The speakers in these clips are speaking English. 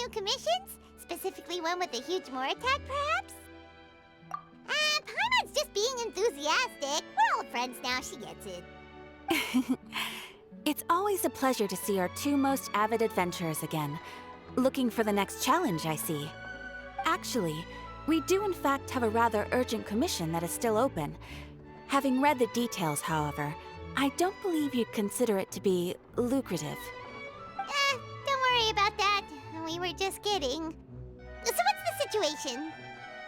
new commissions? Specifically one with a huge more attack, perhaps? Paimon's just being enthusiastic. We're old friends now, she gets it. It's always a pleasure to see our two most avid adventurers again. Looking for the next challenge, I see. Actually, we do in fact have a rather urgent commission that is still open. Having read the details, however, I don't believe you'd consider it to be lucrative. Don't worry about that. We were just kidding. So what's the situation?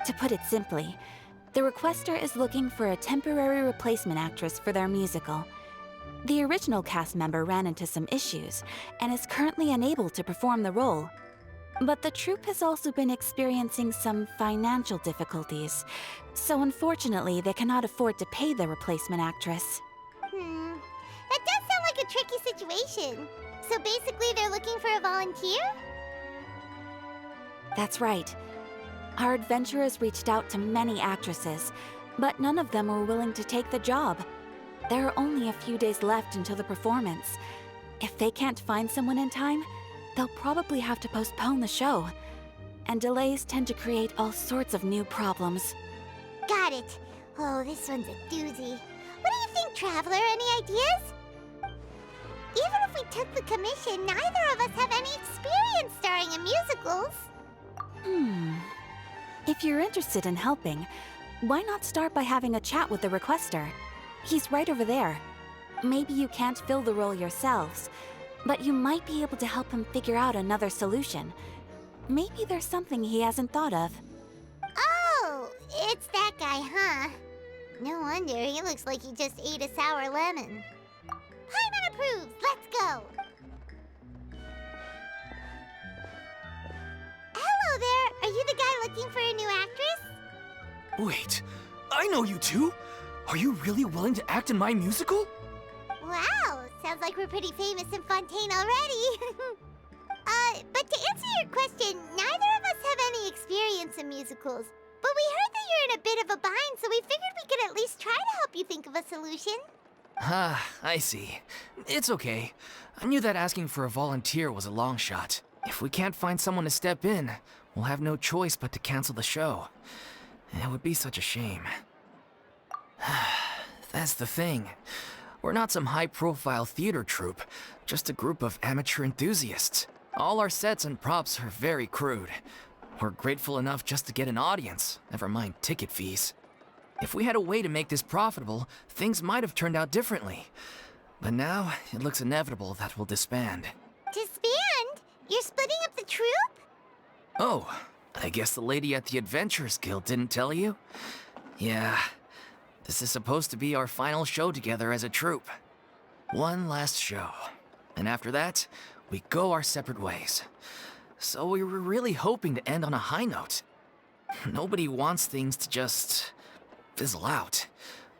To put it simply, the requester is looking for a temporary replacement actress for their musical. The original cast member ran into some issues and is currently unable to perform the role. But the troupe has also been experiencing some financial difficulties, so unfortunately they cannot afford to pay the replacement actress. That does sound like a tricky situation. So basically they're looking for a volunteer? That's right. Our adventurers reached out to many actresses, but none of them were willing to take the job. There are only a few days left until the performance. If they can't find someone in time, they'll probably have to postpone the show. And delays tend to create all sorts of new problems. Got it. Oh, this one's a doozy. What do you think, Traveler? Any ideas? Even if we took the commission, neither of us have any experience starring in musicals. If you're interested in helping, why not start by having a chat with the requester? He's right over there. Maybe you can't fill the role yourselves, but you might be able to help him figure out another solution. Maybe there's something he hasn't thought of. Oh, it's that guy, huh? No wonder, he looks like he just ate a sour lemon. Paimon approves, let's go! Hello there, are you the guy looking for a new actress? Wait, I know you two! Are you really willing to act in my musical? Wow, sounds like we're pretty famous in Fontaine already. But to answer your question, neither of us have any experience in musicals. But we heard that you're in a bit of a bind, so we figured we could at least try to help you think of a solution. Ah, I see. It's okay. I knew that asking for a volunteer was a long shot. If we can't find someone to step in, we'll have no choice but to cancel the show. It would be such a shame. That's the thing. We're not some high-profile theater troupe, just a group of amateur enthusiasts. All our sets and props are very crude. We're grateful enough just to get an audience, never mind ticket fees. If we had a way to make this profitable, things might have turned out differently. But now, it looks inevitable that we'll disband. Disband? You're splitting up the troupe? Oh, I guess the lady at the Adventurers Guild didn't tell you? Yeah, this is supposed to be our final show together as a troupe. One last show. And after that, we go our separate ways. So we were really hoping to end on a high note. Nobody wants things to just fizzle out.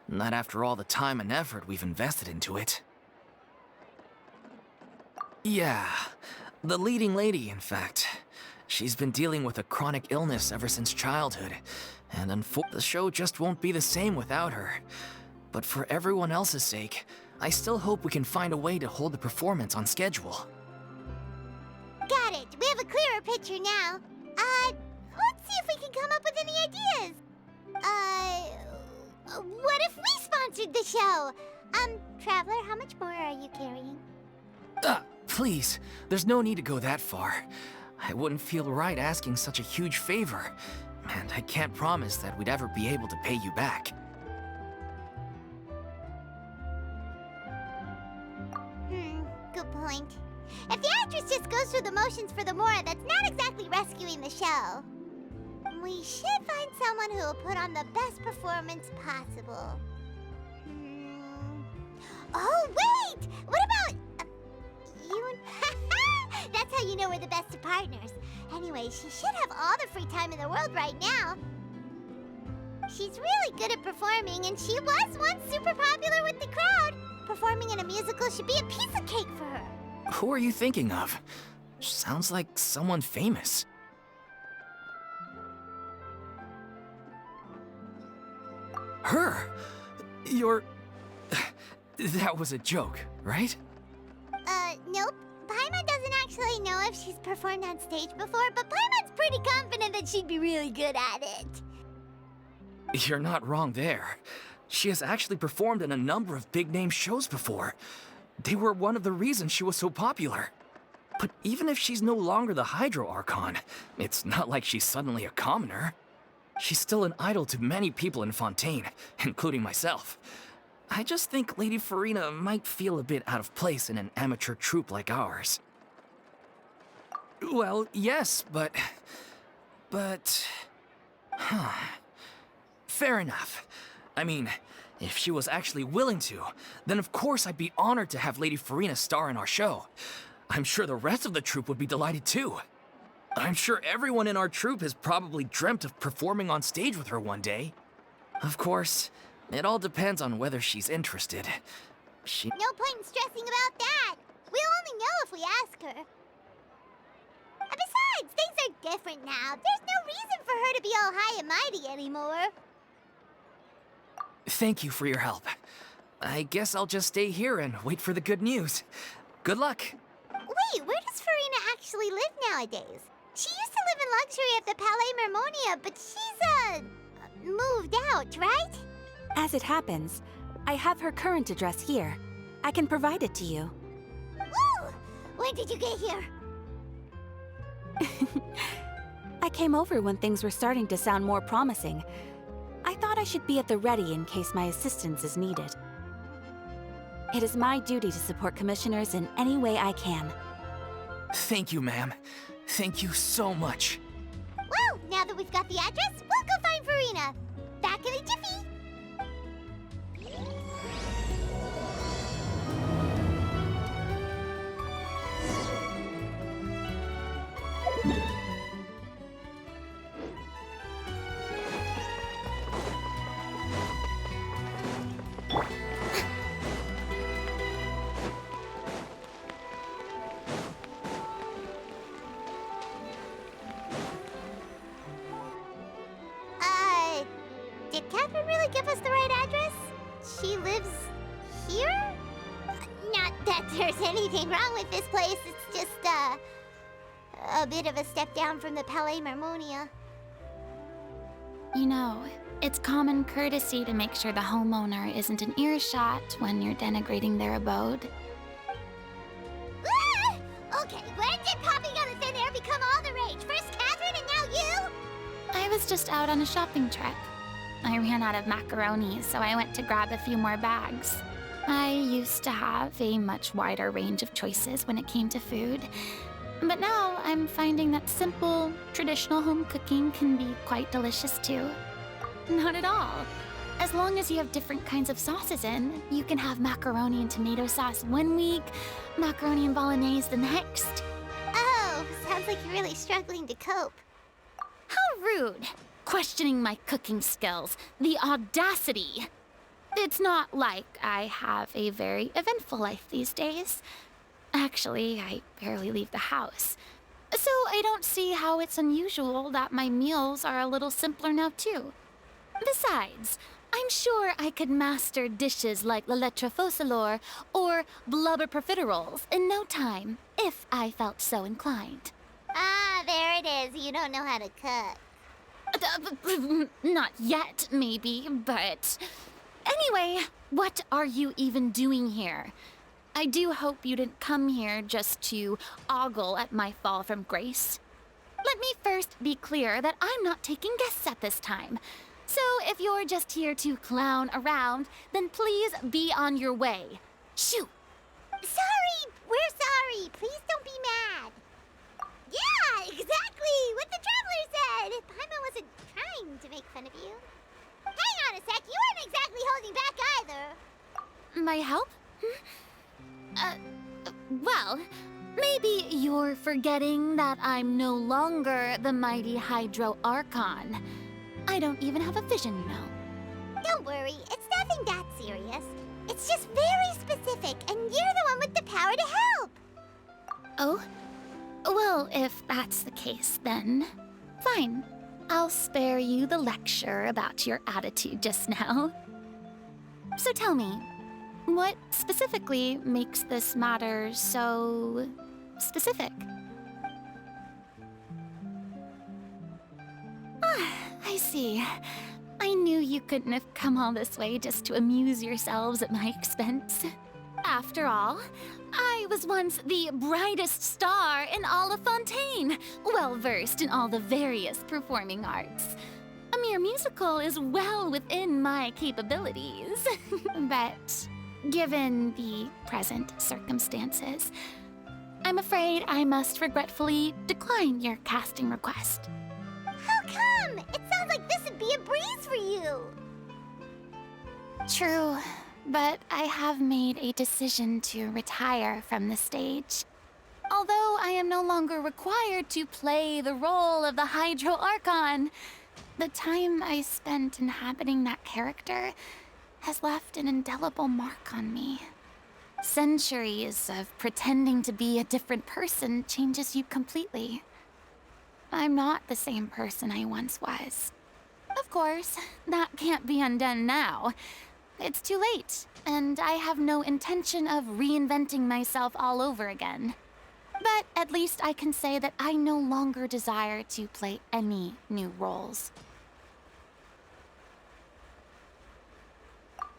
Not after all the time and effort we've invested into it. Yeah, the leading lady, in fact. She's been dealing with a chronic illness ever since childhood, and the show just won't be the same without her. But for everyone else's sake, I still hope we can find a way to hold the performance on schedule. Got it. We have a clearer picture now. Let's see if we can come up with any ideas. What if we sponsored the show? Traveler, how much more are you carrying? Please, there's no need to go that far. I wouldn't feel right asking such a huge favor, and I can't promise that we'd ever be able to pay you back. Good point. If the actress just goes through the motions for the Mora, that's not exactly rescuing the show. We should find someone who will put on the best performance possible. Oh, wait! What about... you... That's how you know we're the best of partners. Anyway, she should have all the free time in the world right now. She's really good at performing, and she was once super popular with the crowd. Performing in a musical should be a piece of cake for her. Who are you thinking of? Sounds like someone famous. Her? You're... That was a joke, right? Nope. Paimon doesn't actually know if she's performed on stage before, but Paimon's pretty confident that she'd be really good at it. You're not wrong there. She has actually performed in a number of big-name shows before. They were one of the reasons she was so popular. But even if she's no longer the Hydro Archon, it's not like she's suddenly a commoner. She's still an idol to many people in Fontaine, including myself. I just think Lady Farina might feel a bit out of place in an amateur troupe like ours. Well, yes, but... Fair enough. I mean, if she was actually willing to, then of course I'd be honored to have Lady Farina star in our show. I'm sure the rest of the troupe would be delighted too. I'm sure everyone in our troupe has probably dreamt of performing on stage with her one day. Of course, it all depends on whether she's interested. No point in stressing about that. We'll only know if we ask her. Besides, things are different now. There's no reason for her to be all high and mighty anymore. Thank you for your help. I guess I'll just stay here and wait for the good news. Good luck. Wait, where does Farina actually live nowadays? She used to live in luxury at the Palais Mermonia, but she's, moved out, right? As it happens, I have her current address here. I can provide it to you. Woo! When did you get here? I came over when things were starting to sound more promising. I thought I should be at the ready in case my assistance is needed. It is my duty to support commissioners in any way I can. Thank you, ma'am. Thank you so much. Well, now that we've got the address, we'll go find Farina. Back in a jiffy. Did Catherine really give us the right address? She lives here? Not that there's anything wrong with this place. It's just, a bit of a step down from the Palais Mermonia. You know, it's common courtesy to make sure the homeowner isn't an earshot when you're denigrating their abode. Ah! Okay, when did popping out of thin air become all the rage? First Catherine and now you? I was just out on a shopping trip. I ran out of macaroni, so I went to grab a few more bags. I used to have a much wider range of choices when it came to food. But now I'm finding that simple, traditional home cooking can be quite delicious too. Not at all. As long as you have different kinds of sauces in, you can have macaroni and tomato sauce one week, macaroni and bolognese the next. Oh, sounds like you're really struggling to cope. How rude! Questioning my cooking skills. The audacity! It's not like I have a very eventful life these days. Actually, I barely leave the house. So I don't see how it's unusual that my meals are a little simpler now too. Besides, I'm sure I could master dishes like la lettre faucilor or blubber profiteroles in no time, if I felt so inclined. Ah, there it is. You don't know how to cook. Not yet, maybe, but... Anyway, what are you even doing here? I do hope you didn't come here just to ogle at my fall from grace. Let me first be clear that I'm not taking guests at this time. So if you're just here to clown around, then please be on your way. Shoo! Sorry! We're sorry! Please don't be mad! Yeah, exactly! What the Traveler said! Paimon wasn't trying to make fun of you. Hang on a sec, you weren't exactly holding back either. My help? Well, maybe you're forgetting that I'm no longer the mighty Hydro Archon. I don't even have a vision, you know. Don't worry, it's nothing that serious. It's just very specific, and you're the one with the power to help. Oh? Well, if that's the case, then fine. I'll spare you the lecture about your attitude just now. So tell me, what specifically makes this matter so specific? see. I knew you couldn't have come all this way just to amuse yourselves at my expense. After all, I was once the brightest star in all of Fontaine, well-versed in all the various performing arts. A mere musical is well within my capabilities. But given the present circumstances, I'm afraid I must regretfully decline your casting request. How come? It sounds like this would be a breeze for you. True, but I have made a decision to retire from the stage. Although I am no longer required to play the role of the Hydro Archon, the time I spent inhabiting that character has left an indelible mark on me. Centuries of pretending to be a different person changes you completely. I'm not the same person I once was. Of course, that can't be undone now. It's too late, and I have no intention of reinventing myself all over again. But at least I can say that I no longer desire to play any new roles.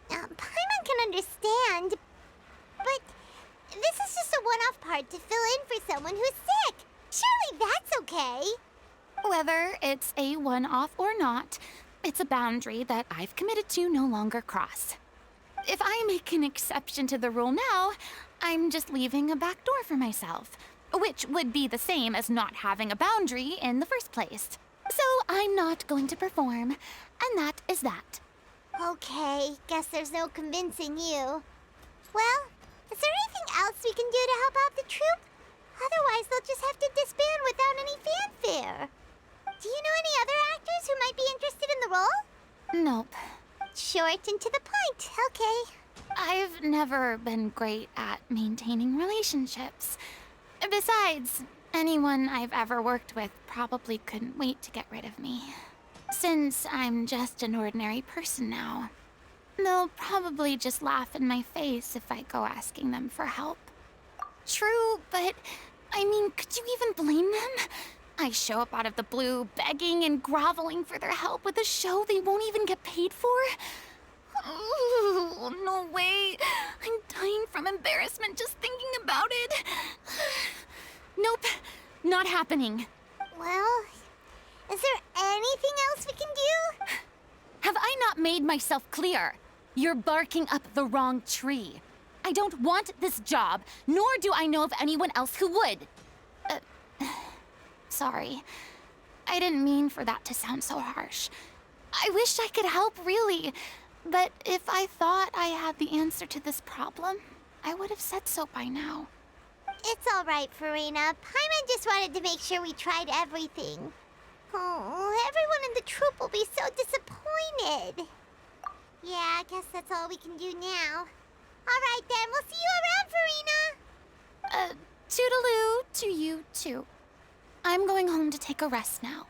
Paimon can understand, but this is just a one-off part to fill in for someone who's sick. Surely that's okay. Whether it's a one-off or not, it's a boundary that I've committed to no longer cross. If I make an exception to the rule now, I'm just leaving a back door for myself, which would be the same as not having a boundary in the first place. So I'm not going to perform, and that is that. Okay, guess there's no convincing you. Well, is there anything else we can do to help out the troupe? Otherwise, they'll just have to disband without any fanfare. Do you know any other actors who might be interested in the role? Nope. Short and to the point, okay. I've never been great at maintaining relationships. Besides, anyone I've ever worked with probably couldn't wait to get rid of me. Since I'm just an ordinary person now, they'll probably just laugh in my face if I go asking them for help. True, but I mean, could you even blame them? I show up out of the blue, begging and groveling for their help with a show they won't even get paid for? Oh, no way. I'm dying from embarrassment just thinking about it. Nope, not happening. Well, is there anything else we can do? Have I not made myself clear? You're barking up the wrong tree. I don't want this job, nor do I know of anyone else who would. Sorry. I didn't mean for that to sound so harsh. I wish I could help, really. But if I thought I had the answer to this problem, I would have said so by now. It's all right, Farina. Paimon just wanted to make sure we tried everything. Oh, everyone in the troupe will be so disappointed. Yeah, I guess that's all we can do now. All right, then. We'll see you around, Farina. Toodaloo to you, too. I'm going home to take a rest now.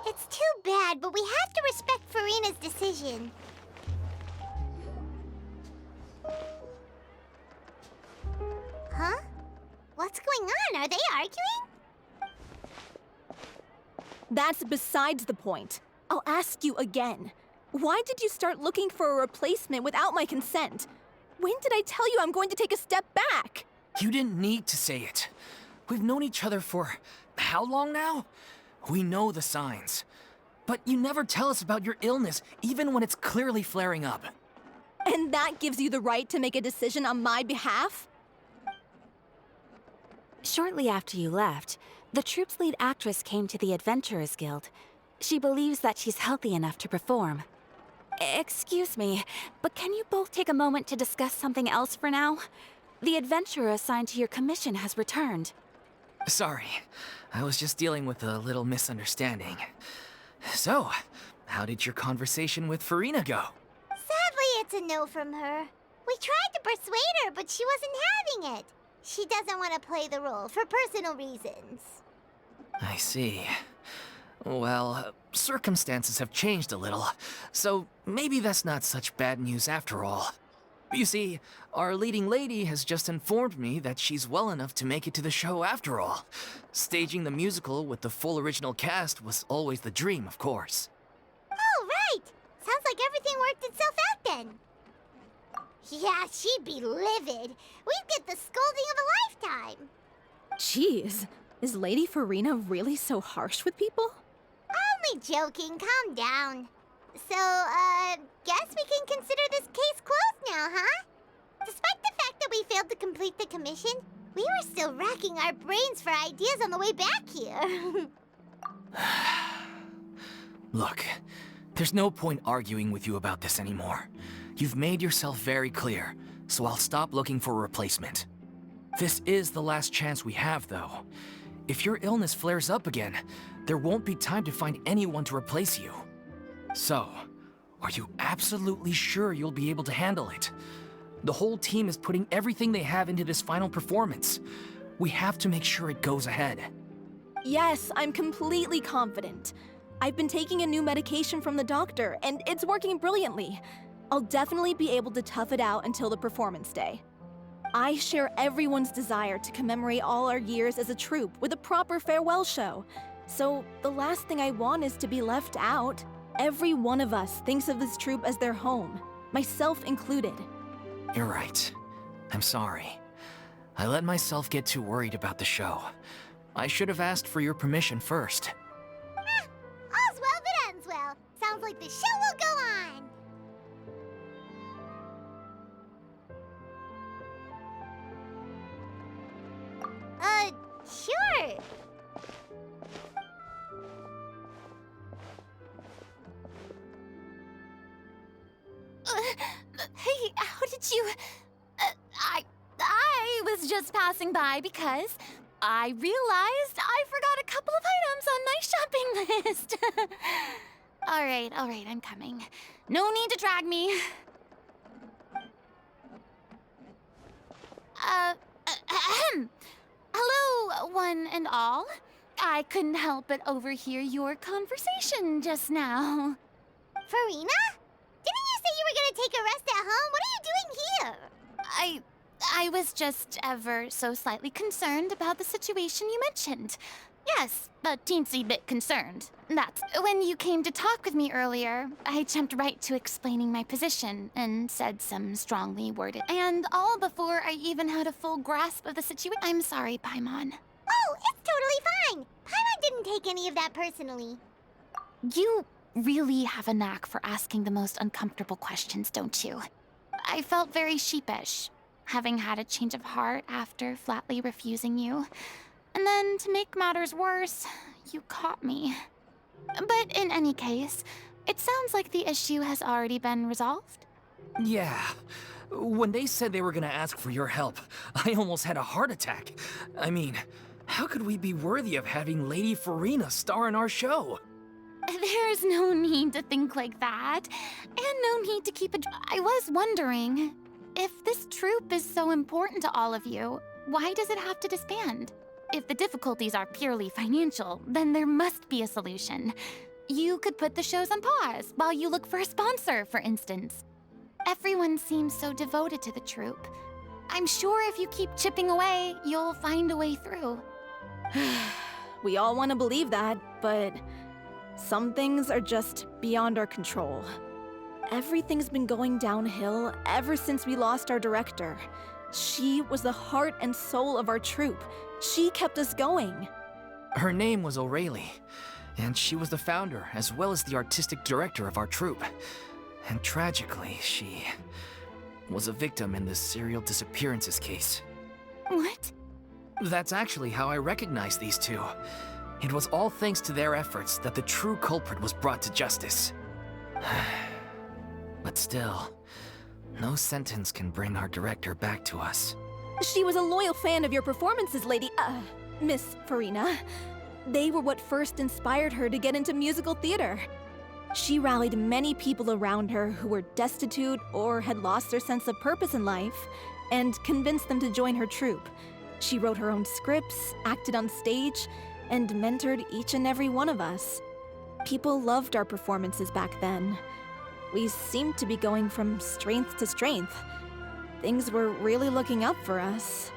It's too bad, but we have to respect Farina's decision. Huh? What's going on? Are they arguing? That's besides the point. I'll ask you again. Why did you start looking for a replacement without my consent? When did I tell you I'm going to take a step back? You didn't need to say it. We've known each other for how long now? We know the signs. But you never tell us about your illness, even when it's clearly flaring up. And that gives you the right to make a decision on my behalf? Shortly after you left, the troupe's lead actress came to the Adventurers Guild. She believes that she's healthy enough to perform. Excuse me, but can you both take a moment to discuss something else for now? The adventurer assigned to your commission has returned. Sorry, I was just dealing with a little misunderstanding. So, how did your conversation with Farina go? Sadly, it's a no from her. We tried to persuade her, but she wasn't having it. She doesn't want to play the role for personal reasons. I see. Well, circumstances have changed a little, so maybe that's not such bad news after all. You see, our leading lady has just informed me that she's well enough to make it to the show after all. Staging the musical with the full original cast was always the dream, of course. Oh, right! Sounds like everything worked itself out then. Yeah, she'd be livid. We'd get the scolding of a lifetime. Jeez, is Lady Farina really so harsh with people? Only joking, calm down. So, guess we can consider this case closed now, huh? Despite the fact that we failed to complete the commission, we were still racking our brains for ideas on the way back here. Look, there's no point arguing with you about this anymore. You've made yourself very clear, so I'll stop looking for a replacement. This is the last chance we have, though. If your illness flares up again, there won't be time to find anyone to replace you. So, are you absolutely sure you'll be able to handle it? The whole team is putting everything they have into this final performance. We have to make sure it goes ahead. Yes, I'm completely confident. I've been taking a new medication from the doctor, and it's working brilliantly. I'll definitely be able to tough it out until the performance day. I share everyone's desire to commemorate all our years as a troupe with a proper farewell show. So the last thing I want is to be left out. Every one of us thinks of this troupe as their home, myself included. You're right. I'm sorry. I let myself get too worried about the show. I should have asked for your permission first. All's well that ends well. Sounds like the show will go on. Sure. Hey, how did you... I was just passing by because I realized I forgot a couple of items on my shopping list. All right, I'm coming. No need to drag me. Hello, one and all. I couldn't help but overhear your conversation just now. Farina? Didn't you say you were gonna take a rest at home? What are you doing here? I was just ever so slightly concerned about the situation you mentioned. Yes, a teensy bit concerned. That's when you came to talk with me earlier. I jumped right to explaining my position and said some strongly worded, and all before I even had a full grasp of the situation. I'm sorry, Paimon. Oh, it's totally fine. Paimon didn't take any of that personally. You really have a knack for asking the most uncomfortable questions, don't you? I felt very sheepish, having had a change of heart after flatly refusing you. And then, to make matters worse, you caught me. But in any case, it sounds like the issue has already been resolved. Yeah. When they said they were gonna ask for your help, I almost had a heart attack. I mean, how could we be worthy of having Lady Farina star in our show? There's no need to think like that, and no need to keep I was wondering, if this troupe is so important to all of you, why does it have to disband? If the difficulties are purely financial, then there must be a solution. You could put the shows on pause while you look for a sponsor, for instance. Everyone seems so devoted to the troupe. I'm sure if you keep chipping away, you'll find a way through. We all want to believe that, but some things are just beyond our control. Everything's been going downhill ever since we lost our director. She was the heart and soul of our troupe. She kept us going. Her name was O'Reilly, and she was the founder as well as the artistic director of our troupe. And tragically, she was a victim in the serial disappearances case. What? That's actually how I recognized these two. It was all thanks to their efforts that the true culprit was brought to justice. But still, no sentence can bring our director back to us. She was a loyal fan of your performances, Miss Farina. They were what first inspired her to get into musical theater. She rallied many people around her who were destitute or had lost their sense of purpose in life, and convinced them to join her troupe. She wrote her own scripts, acted on stage, and mentored each and every one of us. People loved our performances back then. We seemed to be going from strength to strength. Things were really looking up for us.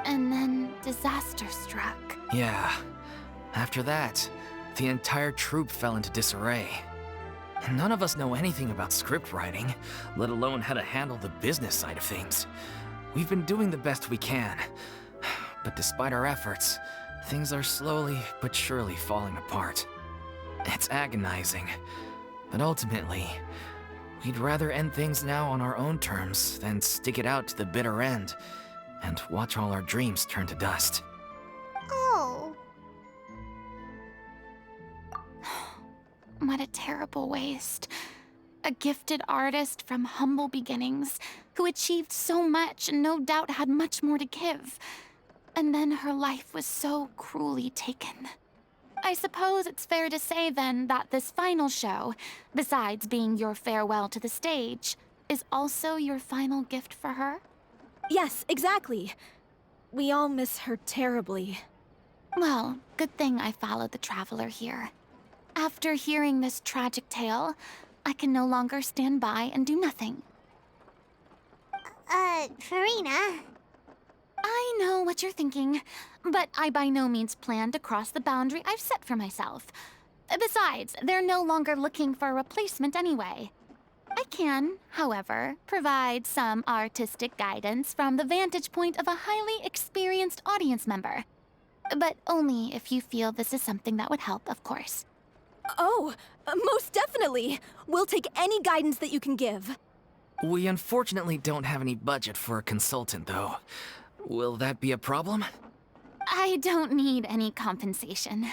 And then disaster struck. Yeah. After that, the entire troupe fell into disarray. None of us know anything about script writing, let alone how to handle the business side of things. We've been doing the best we can. But despite our efforts, things are slowly but surely falling apart. It's agonizing. But ultimately, we'd rather end things now on our own terms than stick it out to the bitter end and watch all our dreams turn to dust. Oh. What a terrible waste. A gifted artist from humble beginnings who achieved so much and no doubt had much more to give. And then her life was so cruelly taken. I suppose it's fair to say then that this final show, besides being your farewell to the stage, is also your final gift for her? Yes, exactly. We all miss her terribly. Well, good thing I followed the Traveler here. After hearing this tragic tale, I can no longer stand by and do nothing. Farina. I know what you're thinking, but I by no means plan to cross the boundary I've set for myself. Besides, they're no longer looking for a replacement anyway. I can, however, provide some artistic guidance from the vantage point of a highly experienced audience member. But only if you feel this is something that would help, of course. Oh, most definitely! We'll take any guidance that you can give. We unfortunately don't have any budget for a consultant, though. Will that be a problem? I don't need any compensation.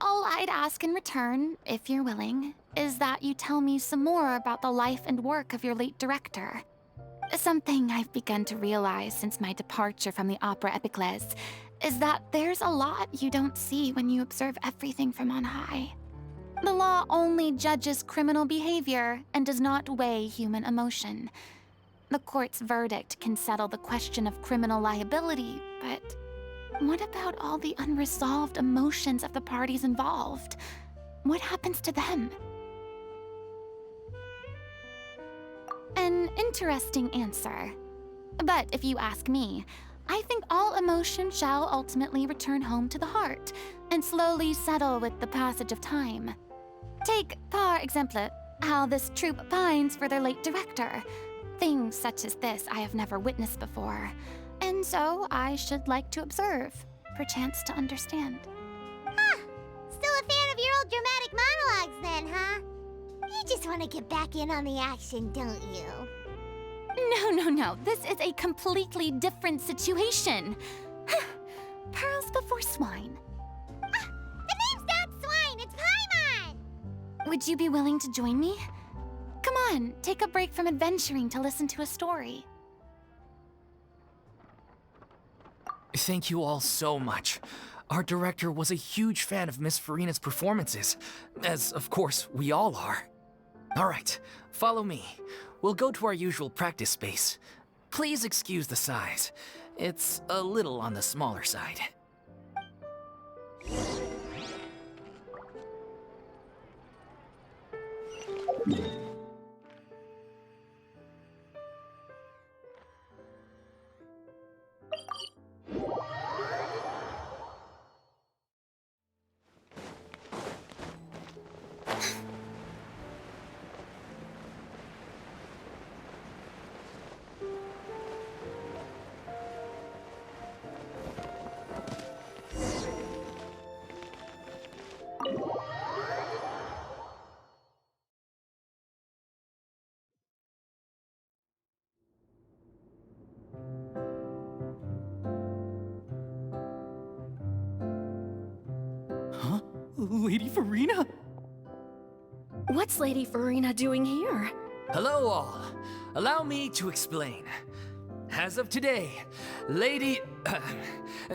All I'd ask in return, if you're willing, is that you tell me some more about the life and work of your late director. Something I've begun to realize since my departure from the Opera Epiclese is that there's a lot you don't see when you observe everything from on high. The law only judges criminal behavior and does not weigh human emotion. The court's verdict can settle the question of criminal liability, but what about all the unresolved emotions of the parties involved? What happens to them? An interesting answer. But if you ask me, I think all emotion shall ultimately return home to the heart and slowly settle with the passage of time. Take, par exemple, how this troupe pines for their late director. Things such as this I have never witnessed before, and so I should like to observe, perchance to understand. Huh. Still a fan of your old dramatic monologues then, huh? You just want to get back in on the action, don't you? No. This is a completely different situation. Pearls before swine. The name's not Swine, it's Paimon! Would you be willing to join me? Come on, take a break from adventuring to listen to a story. Thank you all so much. Our director was a huge fan of Miss Farina's performances, as of course we all are. All right, follow me. We'll go to our usual practice space. Please excuse the size. It's a little on the smaller side. Huh? Lady Farina? What's Lady Farina doing here? Hello all. Allow me to explain. As of today,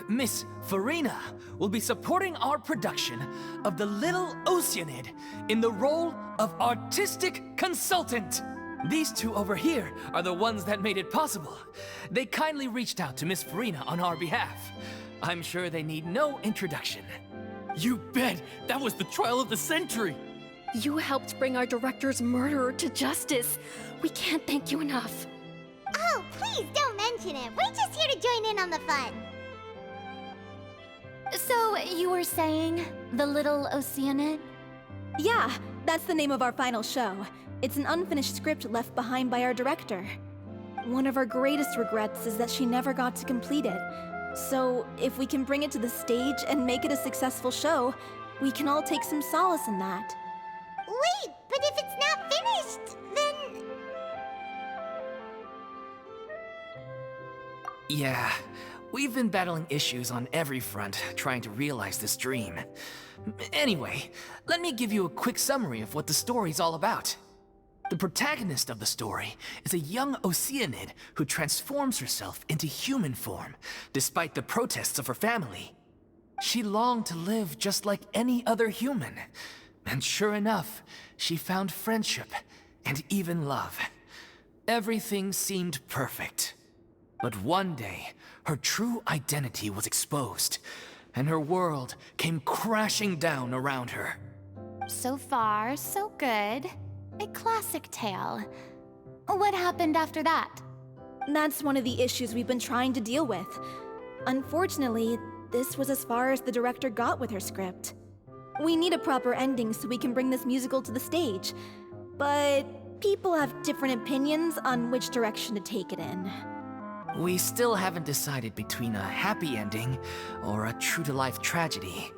Miss Farina will be supporting our production of The Little Oceanid in the role of artistic consultant. These two over here are the ones that made it possible. They kindly reached out to Miss Farina on our behalf. I'm sure they need no introduction. You bet! That was the trial of the century! You helped bring our director's murderer to justice. We can't thank you enough. Oh, please don't mention it. We're just here to join in on the fun. So, you were saying the little Oceanid? Yeah, that's the name of our final show. It's an unfinished script left behind by our director. One of our greatest regrets is that she never got to complete it. So, if we can bring it to the stage and make it a successful show, we can all take some solace in that. Wait, but if it's not finished, then... Yeah, we've been battling issues on every front trying to realize this dream. Anyway, let me give you a quick summary of what the story's all about. The protagonist of the story is a young Oceanid who transforms herself into human form, despite the protests of her family. She longed to live just like any other human. And sure enough, she found friendship and even love. Everything seemed perfect. But one day, her true identity was exposed, and her world came crashing down around her. So far, so good. A classic tale. What happened after that? That's one of the issues we've been trying to deal with. Unfortunately, this was as far as the director got with her script. We need a proper ending so we can bring this musical to the stage. But people have different opinions on which direction to take it in. We still haven't decided between a happy ending or a true-to-life tragedy.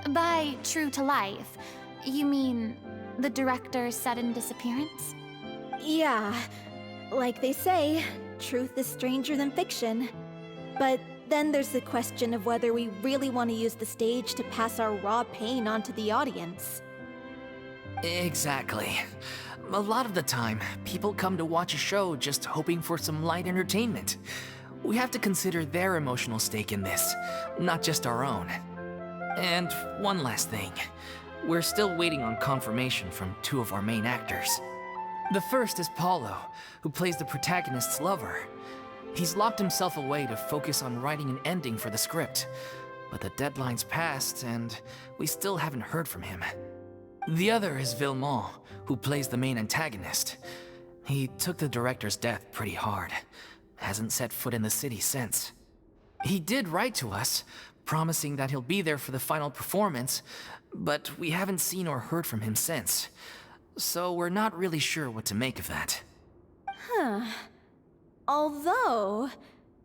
By true to life, you mean the director's sudden disappearance? Yeah, like they say, truth is stranger than fiction. But then there's the question of whether we really want to use the stage to pass our raw pain onto the audience. Exactly. A lot of the time, people come to watch a show just hoping for some light entertainment. We have to consider their emotional stake in this, not just our own. And one last thing. We're still waiting on confirmation from two of our main actors. The first is Paulo, who plays the protagonist's lover. He's locked himself away to focus on writing an ending for the script. But the deadline's passed, and we still haven't heard from him. The other is Villemont, who plays the main antagonist. He took the director's death pretty hard. Hasn't set foot in the city since. He did write to us, promising that he'll be there for the final performance, but we haven't seen or heard from him since. So we're not really sure what to make of that. Huh. Although,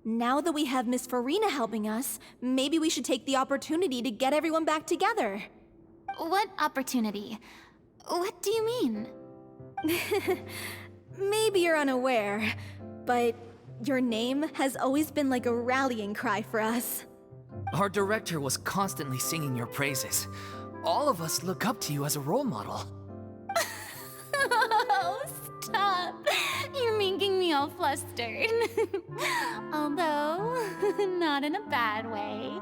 now that we have Miss Farina helping us, maybe we should take the opportunity to get everyone back together. What opportunity? What do you mean? Maybe you're unaware, but your name has always been like a rallying cry for us. Our director was constantly singing your praises. All of us look up to you as a role model. Oh, stop! You're making me all flustered. Although, not in a bad way.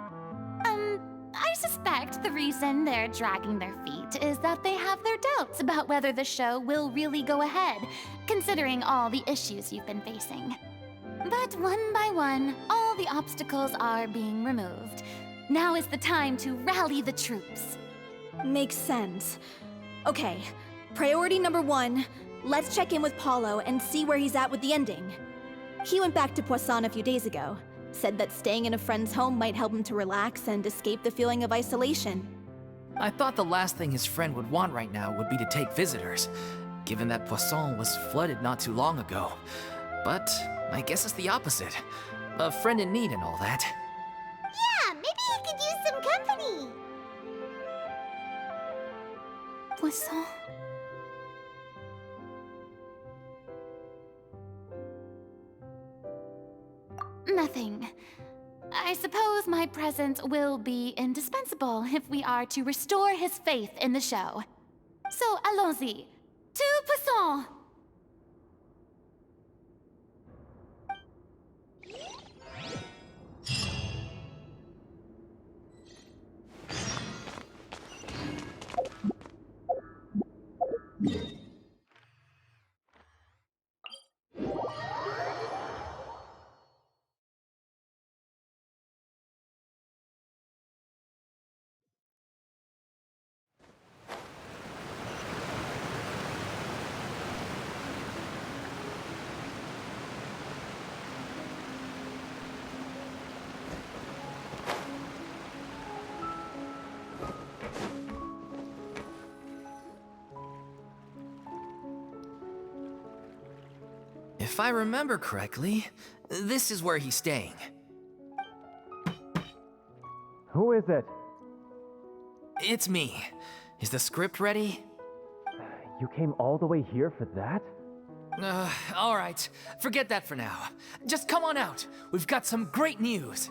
I suspect the reason they're dragging their feet is that they have their doubts about whether the show will really go ahead, considering all the issues you've been facing. But one by one, all the obstacles are being removed. Now is the time to rally the troops. Makes sense. Okay, priority number 1, let's check in with Paulo and see where he's at with the ending. He went back to Poisson a few days ago. Said that staying in a friend's home might help him to relax and escape the feeling of isolation. I thought the last thing his friend would want right now would be to take visitors, given that Poisson was flooded not too long ago. But I guess it's the opposite. A friend in need and all that. Yeah, maybe he could use some company. Poisson? Nothing. I suppose my presence will be indispensable if we are to restore his faith in the show. So allons-y. To Poisson! If I remember correctly, this is where he's staying. Who is it? It's me. Is the script ready? You came all the way here for that? All right. Forget that for now. Just come on out. We've got some great news.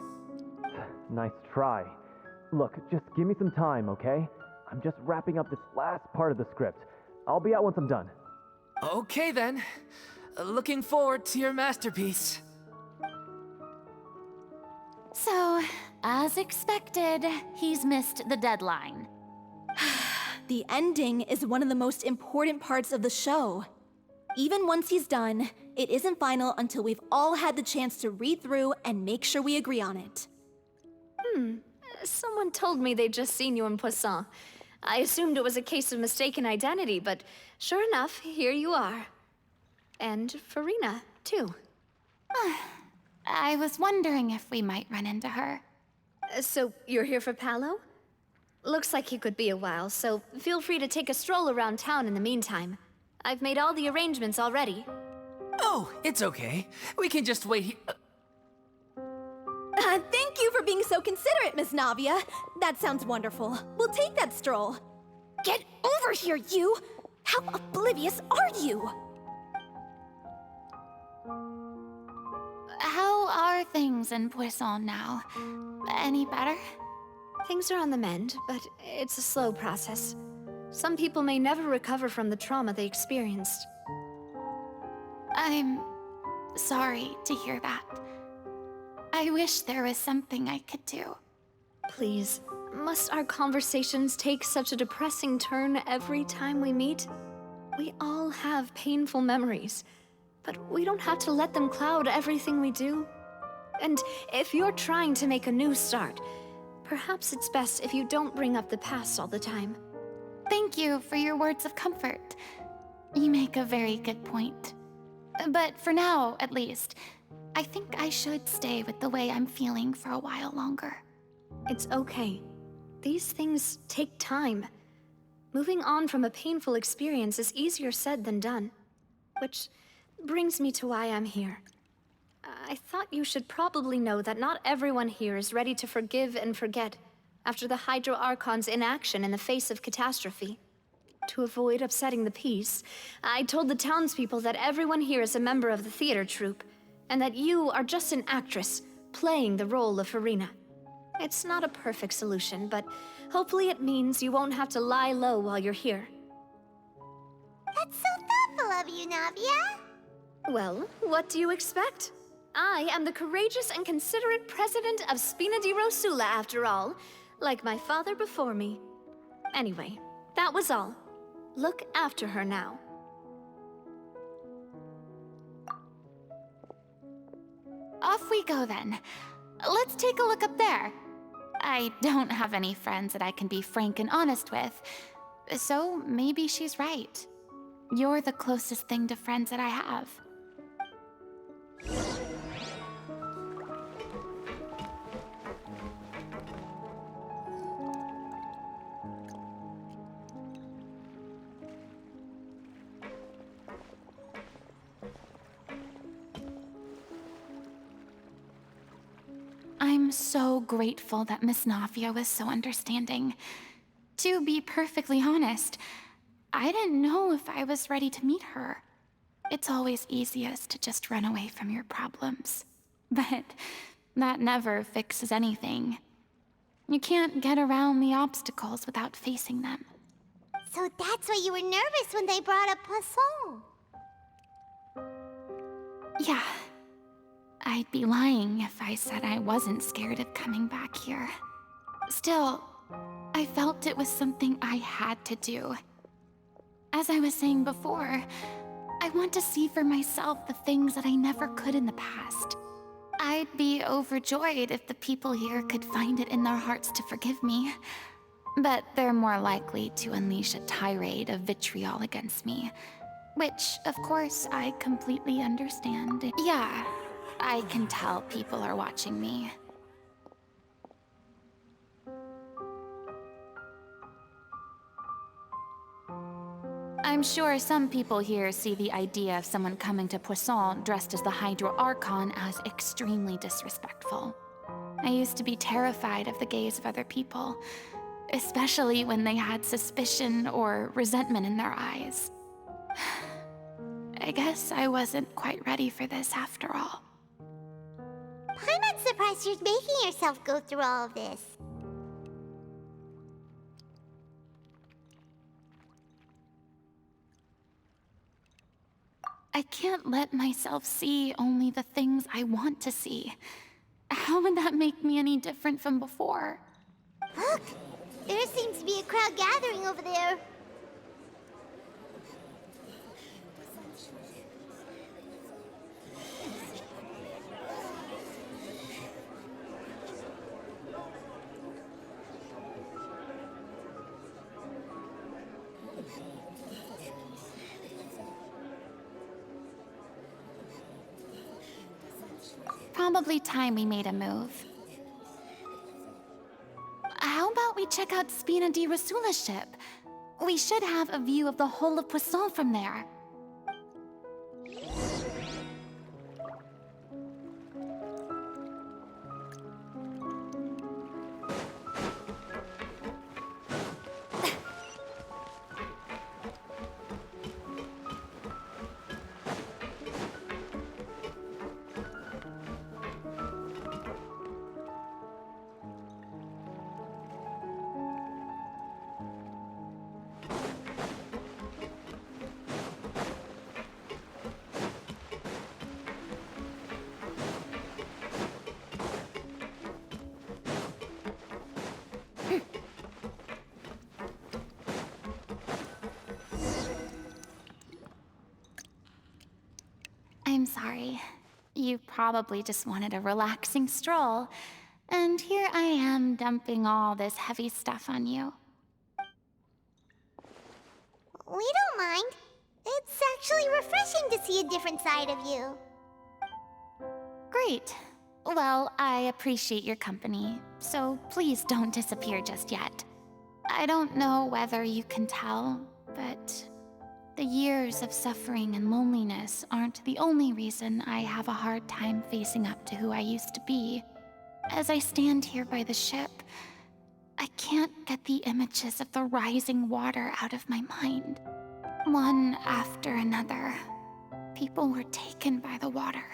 Nice try. Look, just give me some time, okay? I'm just wrapping up this last part of the script. I'll be out once I'm done. Okay then. Looking forward to your masterpiece. So, as expected, he's missed the deadline. The ending is one of the most important parts of the show. Even once he's done, it isn't final until we've all had the chance to read through and make sure we agree on it. Someone told me they'd just seen you in Poisson. I assumed it was a case of mistaken identity, but sure enough, here you are. And Farina, too. I was wondering if we might run into her. So, you're here for Paolo? Looks like he could be a while, so feel free to take a stroll around town in the meantime. I've made all the arrangements already. Oh, it's okay. We can just wait here. Thank you for being so considerate, Miss Navia. That sounds wonderful. We'll take that stroll. Get over here, you! How oblivious are you? How are things in Poisson now? Any better? Things are on the mend, but it's a slow process. Some people may never recover from the trauma they experienced. I'm sorry to hear that. I wish there was something I could do. Please, must our conversations take such a depressing turn every time we meet? We all have painful memories, but we don't have to let them cloud everything we do. And if you're trying to make a new start, perhaps it's best if you don't bring up the past all the time. Thank you for your words of comfort. You make a very good point. But for now, at least, I think I should stay with the way I'm feeling for a while longer. It's okay. These things take time. Moving on from a painful experience is easier said than done. Which brings me to why I'm here. I thought you should probably know that not everyone here is ready to forgive and forget after the Hydro Archon's inaction in the face of catastrophe. To avoid upsetting the peace, I told the townspeople that everyone here is a member of the theater troupe, and that you are just an actress playing the role of Farina. It's not a perfect solution, but hopefully it means you won't have to lie low while you're here. That's so thoughtful of you, Navia. Well, what do you expect? I am the courageous and considerate president of Spina di Rosula, after all, like my father before me. Anyway, that was all. Look after her now. Off we go then. Let's take a look up there. I don't have any friends that I can be frank and honest with, so maybe she's right. You're the closest thing to friends that I have. I'm so grateful that Miss Navia was so understanding. To be perfectly honest, I didn't know if I was ready to meet her. It's always easiest to just run away from your problems. But that never fixes anything. You can't get around the obstacles without facing them. So that's why you were nervous when they brought up Poisson. Yeah. I'd be lying if I said I wasn't scared of coming back here. Still, I felt it was something I had to do. As I was saying before, I want to see for myself the things that I never could in the past. I'd be overjoyed if the people here could find it in their hearts to forgive me. But they're more likely to unleash a tirade of vitriol against me. Which, of course, I completely understand. Yeah, I can tell people are watching me. I'm I'm sure some people here see the idea of someone coming to Poisson dressed as the Hydro Archon as extremely disrespectful. I used to be terrified of the gaze of other people, especially when they had suspicion or resentment in their eyes. I guess I wasn't quite ready for this after all. I'm not surprised you're making yourself go through all of this. I can't let myself see only the things I want to see. How would that make me any different from before? Look! There seems to be a crowd gathering over there. Probably time we made a move. How about we check out Spina di Rasula's ship? We should have a view of the whole of Poisson from there. I'm sorry. You probably just wanted a relaxing stroll, and here I am dumping all this heavy stuff on you. We don't mind. It's actually refreshing to see a different side of you. Great. Well, I appreciate your company, so please don't disappear just yet. I don't know whether you can tell, but the years of suffering and loneliness aren't the only reason I have a hard time facing up to who I used to be. As I stand here by the ship, I can't get the images of the rising water out of my mind. One after another, people were taken by the water.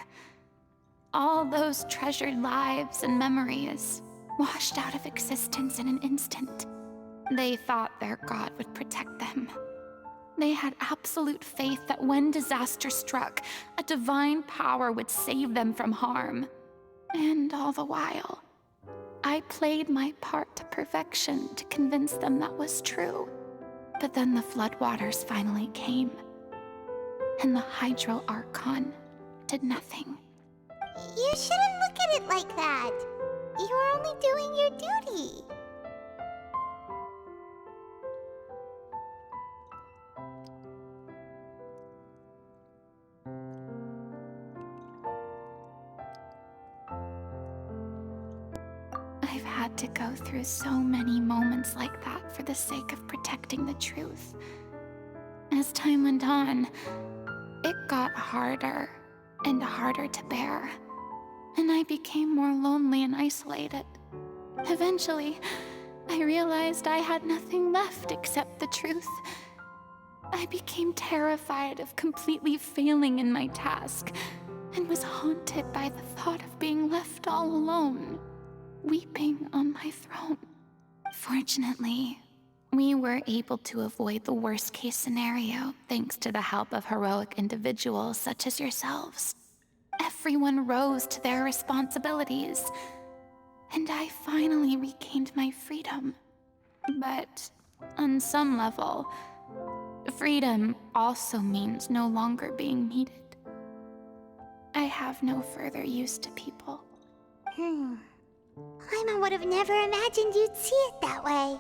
All those treasured lives and memories washed out of existence in an instant. They thought their god would protect them. They had absolute faith that when disaster struck, a divine power would save them from harm. And all the while, I played my part to perfection to convince them that was true. But then the floodwaters finally came, and the Hydro Archon did nothing. You shouldn't look at it like that. You were only doing your duty. I've had to go through so many moments like that for the sake of protecting the truth. As time went on, it got harder and harder to bear, and I became more lonely and isolated. Eventually, I realized I had nothing left except the truth. I became terrified of completely failing in my task, and was haunted by the thought of being left all alone, weeping on my throne. Fortunately, we were able to avoid the worst-case scenario thanks to the help of heroic individuals such as yourselves. Everyone rose to their responsibilities, and I finally regained my freedom. But on some level, freedom also means no longer being needed. I have no further use to people. Paimon would have never imagined you'd see it that way.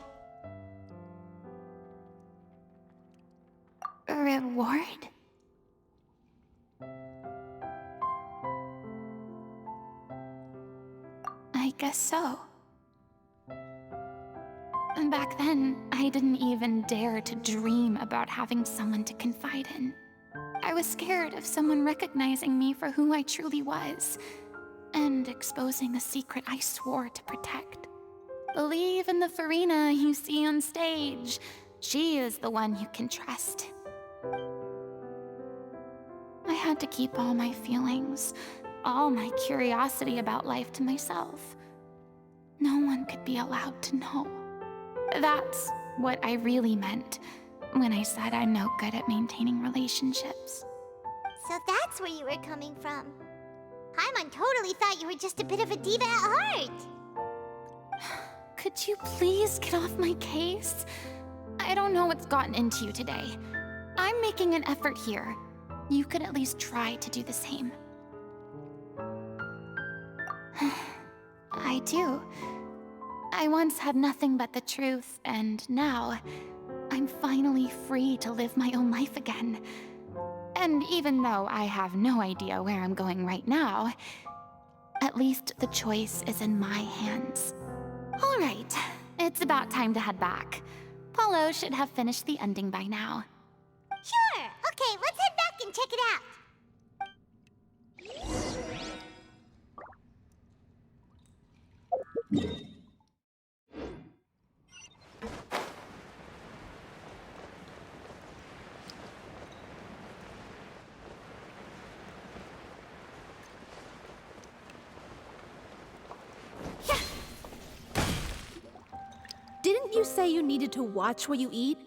Reward? I guess so. Back then, I didn't even dare to dream about having someone to confide in. I was scared of someone recognizing me for who I truly was, and exposing a secret I swore to protect. Believe in the Farina you see on stage. She is the one you can trust. I had to keep all my feelings, all my curiosity about life to myself. No one could be allowed to know. That's what I really meant when I said I'm no good at maintaining relationships. So that's where you were coming from. Paimon totally thought you were just a bit of a diva at heart. Could you please get off my case? I don't know what's gotten into you today. I'm making an effort here. You could at least try to do the same. I do. I once had nothing but the truth, and now I'm finally free to live my own life again. And even though I have no idea where I'm going right now, at least the choice is in my hands. All right, it's about time to head back. Paulo should have finished the ending by now. Sure! Okay, let's head back and check it out. Didn't you say you needed to watch what you eat?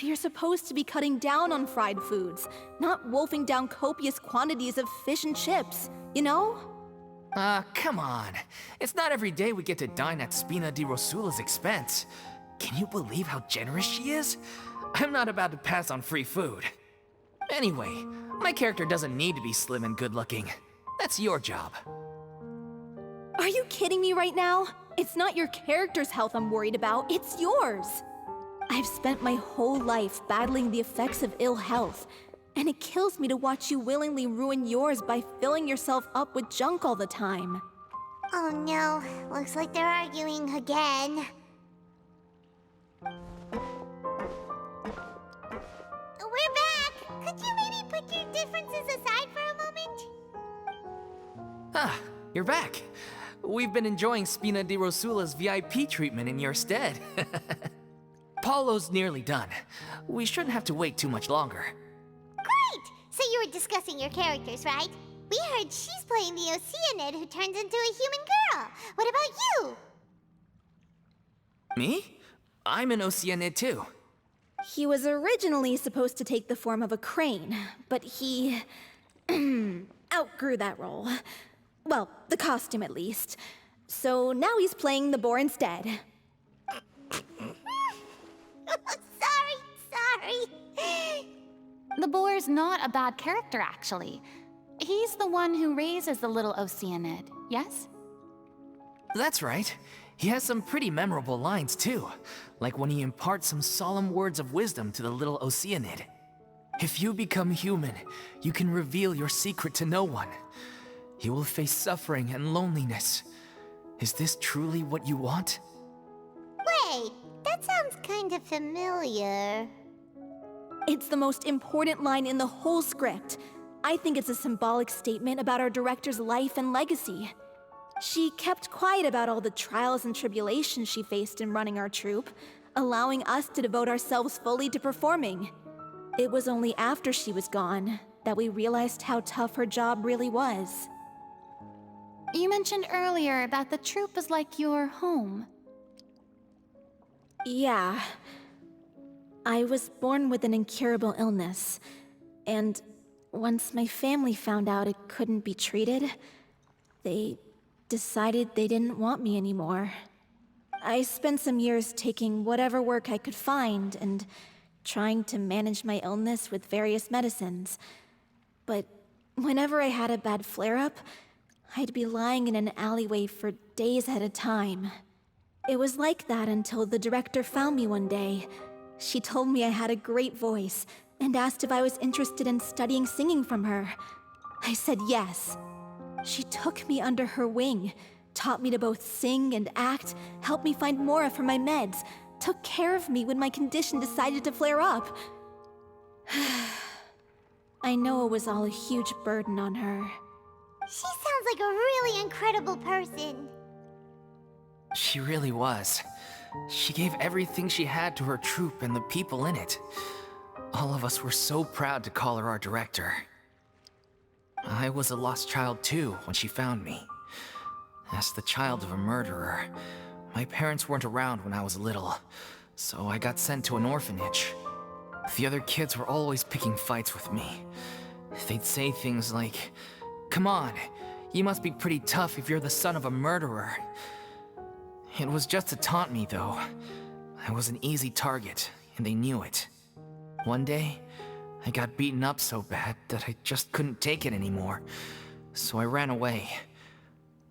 You're supposed to be cutting down on fried foods, not wolfing down copious quantities of fish and chips, you know? Come on. It's not every day we get to dine at Spina di Rosula's expense. Can you believe how generous she is? I'm not about to pass on free food. Anyway, my character doesn't need to be slim and good-looking. That's your job. Are you kidding me right now? It's not your character's health I'm worried about, it's yours. I've spent my whole life battling the effects of ill health, and it kills me to watch you willingly ruin yours by filling yourself up with junk all the time. Oh no, looks like they're arguing again. We're back! Could you maybe put your differences aside for a moment? Ah, you're back. We've been enjoying Spina di Rosula's VIP treatment in your stead. Paulo's nearly done. We shouldn't have to wait too much longer. Great! So you were discussing your characters, right? We heard she's playing the Oceanid who turns into a human girl. What about you? Me? I'm an Oceanid too. He was originally supposed to take the form of a crane, but he outgrew that role. Well, the costume at least. So now he's playing the boar instead. Sorry. The boar's not a bad character, actually. He's the one who raises the little Oceanid, yes? That's right. He has some pretty memorable lines too, like when he imparts some solemn words of wisdom to the little Oceanid. If you become human, you can reveal your secret to no one. You will face suffering and loneliness. Is this truly what you want? Wait, that sounds kind of familiar. It's the most important line in the whole script. I think it's a symbolic statement about our director's life and legacy. She kept quiet about all the trials and tribulations she faced in running our troupe, allowing us to devote ourselves fully to performing. It was only after she was gone that we realized how tough her job really was. You mentioned earlier that the troupe is like your home. Yeah. I was born with an incurable illness, and once my family found out it couldn't be treated, they decided they didn't want me anymore. I spent some years taking whatever work I could find and trying to manage my illness with various medicines. But whenever I had a bad flare-up, I'd be lying in an alleyway for days at a time. It was like that until the director found me one day. She told me I had a great voice and asked if I was interested in studying singing from her. I said yes. She took me under her wing, taught me to both sing and act, helped me find Mora for my meds, took care of me when my condition decided to flare up. I know it was all a huge burden on her. She sounds like a really incredible person. She really was. She gave everything she had to her troupe and the people in it. All of us were so proud to call her our director. I was a lost child too when she found me. As the child of a murderer, my parents weren't around when I was little, so I got sent to an orphanage. The other kids were always picking fights with me. They'd say things like, "Come on, you must be pretty tough if you're the son of a murderer." It was just to taunt me, though. I was an easy target, and they knew it. One day, I got beaten up so bad that I just couldn't take it anymore, so I ran away.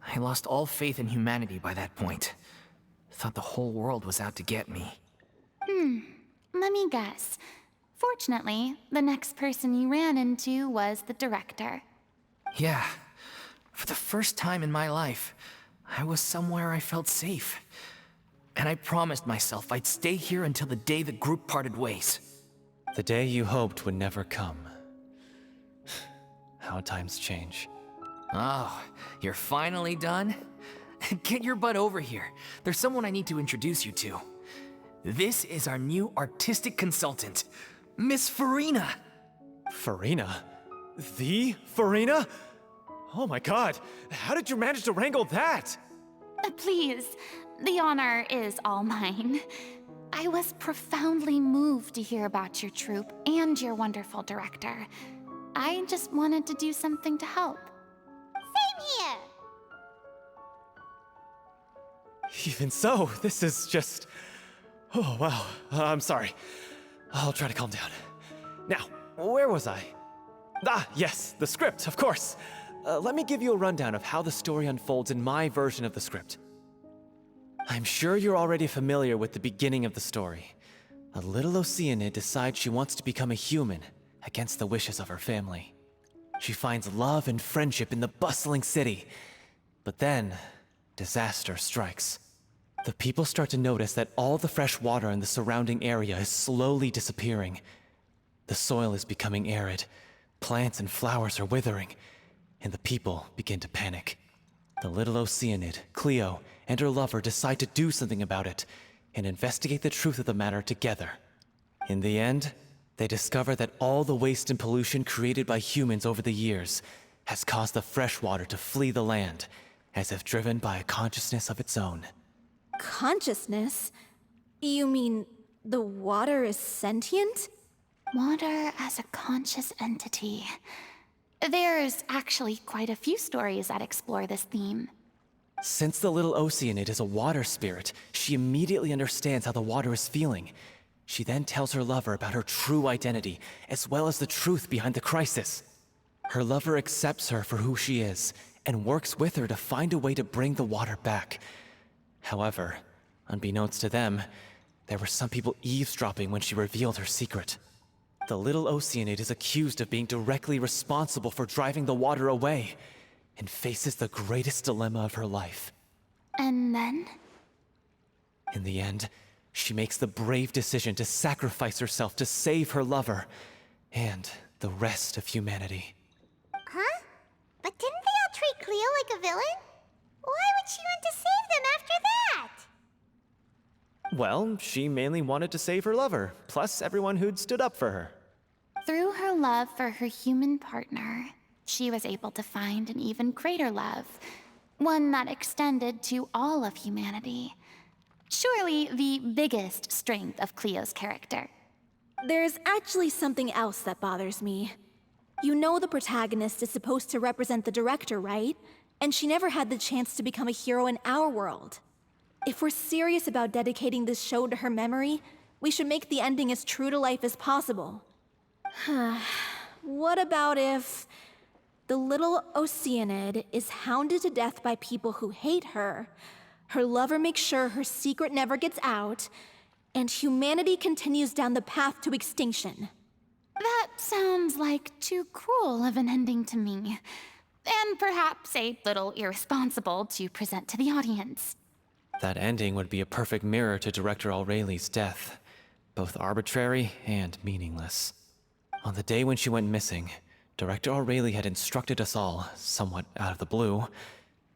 I lost all faith in humanity by that point. Thought the whole world was out to get me. Let me guess. Fortunately, the next person you ran into was the director. Yeah. For the first time in my life, I was somewhere I felt safe. And I promised myself I'd stay here until the day the group parted ways. The day you hoped would never come. How times change. Oh, you're finally done? Get your butt over here. There's someone I need to introduce you to. This is our new artistic consultant, Miss Farina. Farina? The Farina? Oh my god, how did you manage to wrangle that? Please, the honor is all mine. I was profoundly moved to hear about your troupe and your wonderful director. I just wanted to do something to help. Same here. Even so, this is just... Oh, wow. I'm sorry. I'll try to calm down. Now, where was I? Ah, yes, the script, of course. Let me give you a rundown of how the story unfolds in my version of the script. I'm sure you're already familiar with the beginning of the story. A little Oceanid decides she wants to become a human, against the wishes of her family. She finds love and friendship in the bustling city. But then, disaster strikes. The people start to notice that all the fresh water in the surrounding area is slowly disappearing. The soil is becoming arid, plants and flowers are withering, and the people begin to panic. The little Oceanid, Cleo, and her lover decide to do something about it and investigate the truth of the matter together. In the end, they discover that all the waste and pollution created by humans over the years has caused the fresh water to flee the land, as if driven by a consciousness of its own. Consciousness? You mean the water is sentient? Water as a conscious entity. There's actually quite a few stories that explore this theme. Since the little Oceanid is a water spirit, she immediately understands how the water is feeling. She then tells her lover about her true identity, as well as the truth behind the crisis. Her lover accepts her for who she is, and works with her to find a way to bring the water back. However, unbeknownst to them, there were some people eavesdropping when she revealed her secret. The little Oceanid is accused of being directly responsible for driving the water away, and faces the greatest dilemma of her life. And then? In the end, she makes the brave decision to sacrifice herself to save her lover, and the rest of humanity. Huh? But didn't they all treat Cleo like a villain? Why would she want to save them after that? Well, she mainly wanted to save her lover, plus everyone who'd stood up for her. Through her love for her human partner, she was able to find an even greater love, one that extended to all of humanity. Surely the biggest strength of Cleo's character. There's actually something else that bothers me. You know the protagonist is supposed to represent the director, right? And she never had the chance to become a hero in our world. If we're serious about dedicating this show to her memory, we should make the ending as true to life as possible. What about if the little Oceanid is hounded to death by people who hate her, her lover makes sure her secret never gets out, and humanity continues down the path to extinction? That sounds like too cruel of an ending to me, and perhaps a little irresponsible to present to the audience. That ending would be a perfect mirror to Director Aureli's death, both arbitrary and meaningless. On the day when she went missing, Director Aurelie had instructed us all, somewhat out of the blue,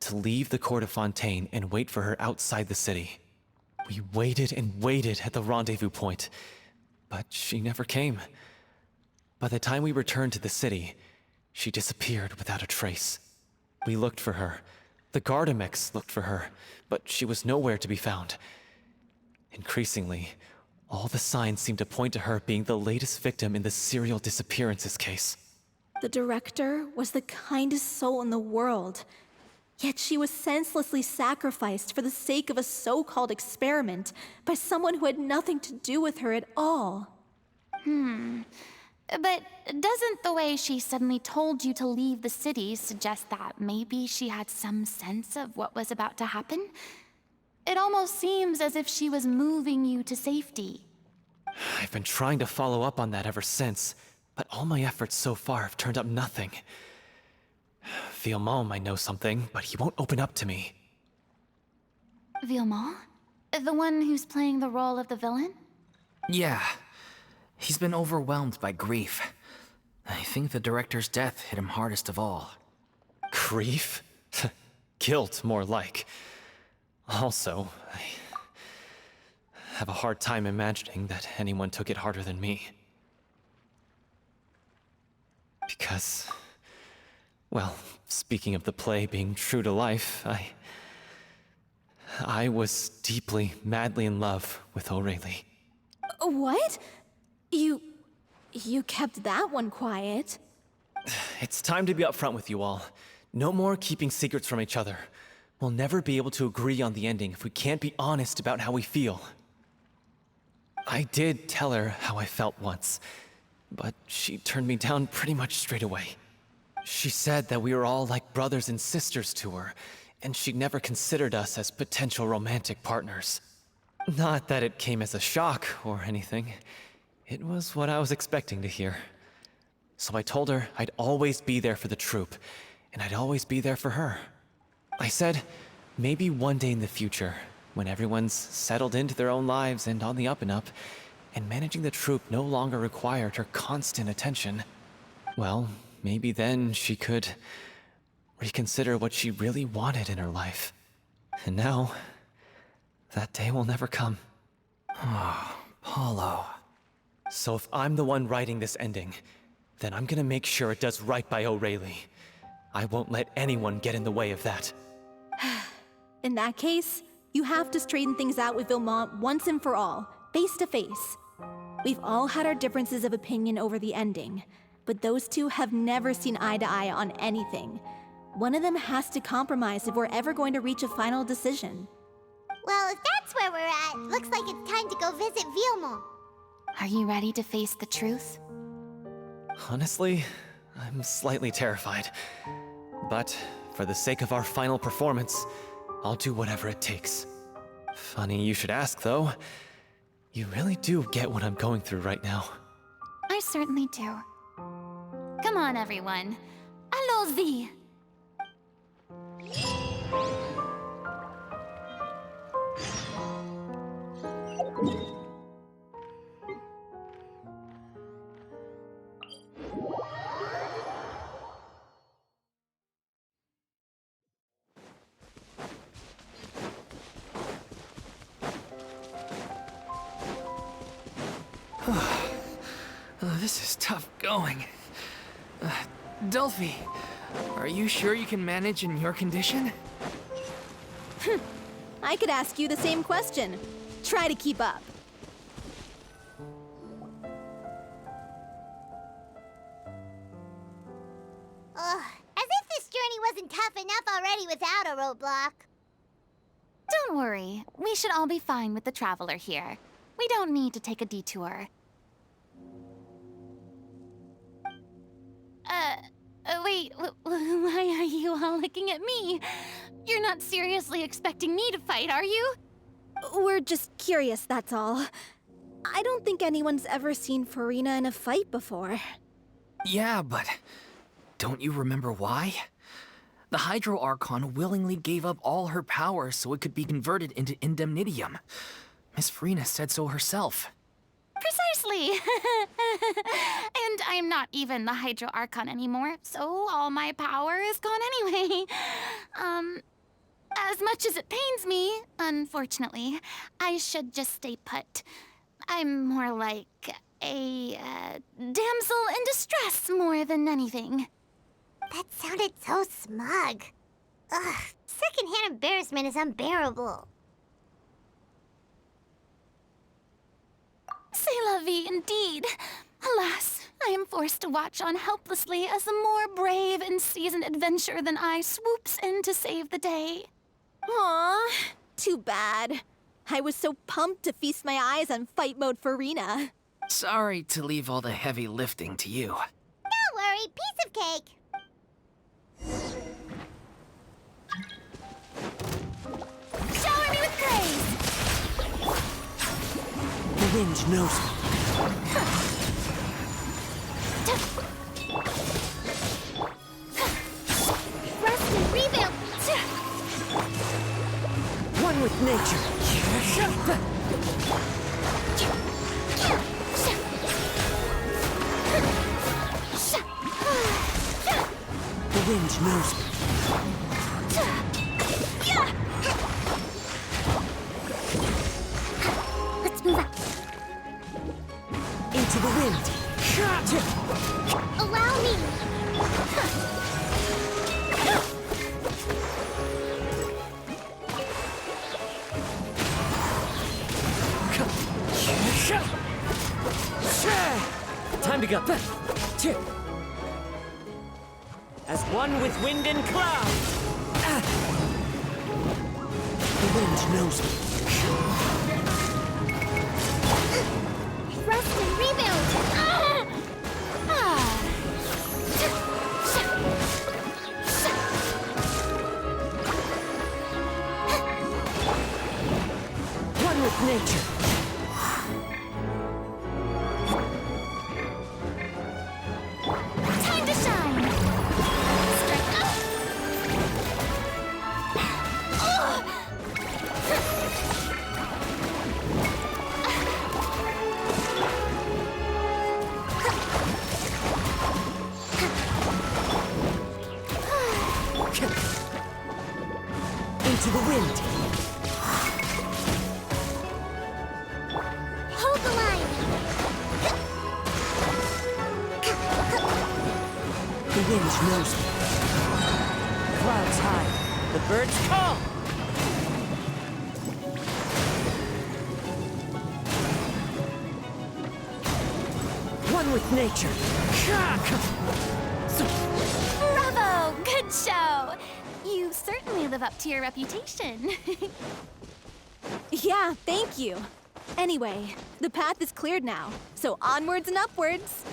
to leave the court of Fontaine and wait for her outside the city. We waited and waited at the rendezvous point, but she never came. By the time we returned to the city, she disappeared without a trace. We looked for her. The Gardamex looked for her, but she was nowhere to be found. Increasingly, all the signs seemed to point to her being the latest victim in the serial disappearances case. The director was the kindest soul in the world. Yet she was senselessly sacrificed for the sake of a so-called experiment by someone who had nothing to do with her at all. But doesn't the way she suddenly told you to leave the city suggest that maybe she had some sense of what was about to happen? It almost seems as if she was moving you to safety. I've been trying to follow up on that ever since, but all my efforts so far have turned up nothing. Villemont might know something, but he won't open up to me. Villemont? The one who's playing the role of the villain? Yeah. He's been overwhelmed by grief. I think the director's death hit him hardest of all. Grief? Guilt, more like. Also, I have a hard time imagining that anyone took it harder than me. Because, well, speaking of the play being true to life, I was deeply, madly in love with Aurelie. What? You kept that one quiet. It's time to be upfront with you all. No more keeping secrets from each other. We'll never be able to agree on the ending if we can't be honest about how we feel. I did tell her how I felt once, but she turned me down pretty much straight away. She said that we were all like brothers and sisters to her, and she'd never considered us as potential romantic partners. Not that it came as a shock or anything. It was what I was expecting to hear. So I told her I'd always be there for the troupe, and I'd always be there for her. I said, maybe one day in the future, when everyone's settled into their own lives and on the up and up, and managing the troupe no longer required her constant attention, well, maybe then she could reconsider what she really wanted in her life. And now, that day will never come. Oh, Paulo. So if I'm the one writing this ending, then I'm gonna make sure it does right by Aurelie. I won't let anyone get in the way of that. In that case, you have to straighten things out with Villemont once and for all, face to face. We've all had our differences of opinion over the ending, but those two have never seen eye to eye on anything. One of them has to compromise if we're ever going to reach a final decision. Well, if that's where we're at, looks like it's time to go visit Villemont. Are you ready to face the truth? Honestly, I'm slightly terrified. But for the sake of our final performance, I'll do whatever it takes. Funny you should ask, though. You really do get what I'm going through right now. I certainly do. Come on, everyone. Allons-y! This is tough going. Delphi, are you sure you can manage in your condition? I could ask you the same question. Try to keep up. Ugh, as if this journey wasn't tough enough already without a roadblock. Don't worry. We should all be fine with the traveler here. We don't need to take a detour. Wait, why are you all looking at me? You're not seriously expecting me to fight, are you? We're just curious, that's all. I don't think anyone's ever seen Farina in a fight before. Yeah, but don't you remember why? The Hydro Archon willingly gave up all her power so it could be converted into indemnitium. Miss Farina said so herself. Precisely. And I'm not even the Hydro Archon anymore, so all my power is gone anyway. As much as it pains me, unfortunately, I should just stay put. I'm more like a damsel in distress more than anything. That sounded so smug. Ugh, secondhand embarrassment is unbearable. C'est la vie indeed. Alas, I am forced to watch on helplessly as a more brave and seasoned adventurer than I swoops in to save the day. Aw, too bad. I was so pumped to feast my eyes on fight mode for Rena. Sorry to leave all the heavy lifting to you. Don't worry, piece of cake. Shower me with praise! The wind knows me. Rest and rebuild. One with nature. The wind knows me. Let's move up. Into the wind. Allow me. Time to go. As one with wind and cloud. The wind knows me. Rest and rebuild. One with nature. Time to shine! Strike up! Into the wind. Hold the line. The wind knows me. Clouds high. The birds call. One with nature. Bravo! Good show! You certainly live up to your reputation. Yeah, thank you. Anyway, the path is cleared now, so onwards and upwards.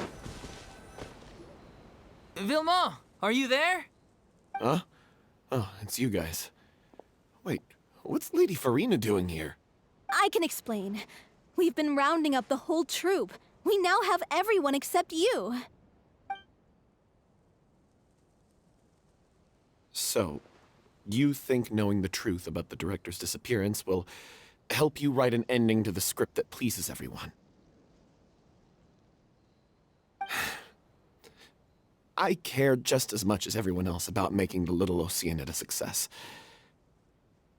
Vilma, are you there? Huh? Oh, it's you guys. Wait, what's Lady Farina doing here? I can explain. We've been rounding up the whole troupe. We now have everyone except you. So, you think knowing the truth about the director's disappearance will help you write an ending to the script that pleases everyone? I care just as much as everyone else about making the little Oceanid a success.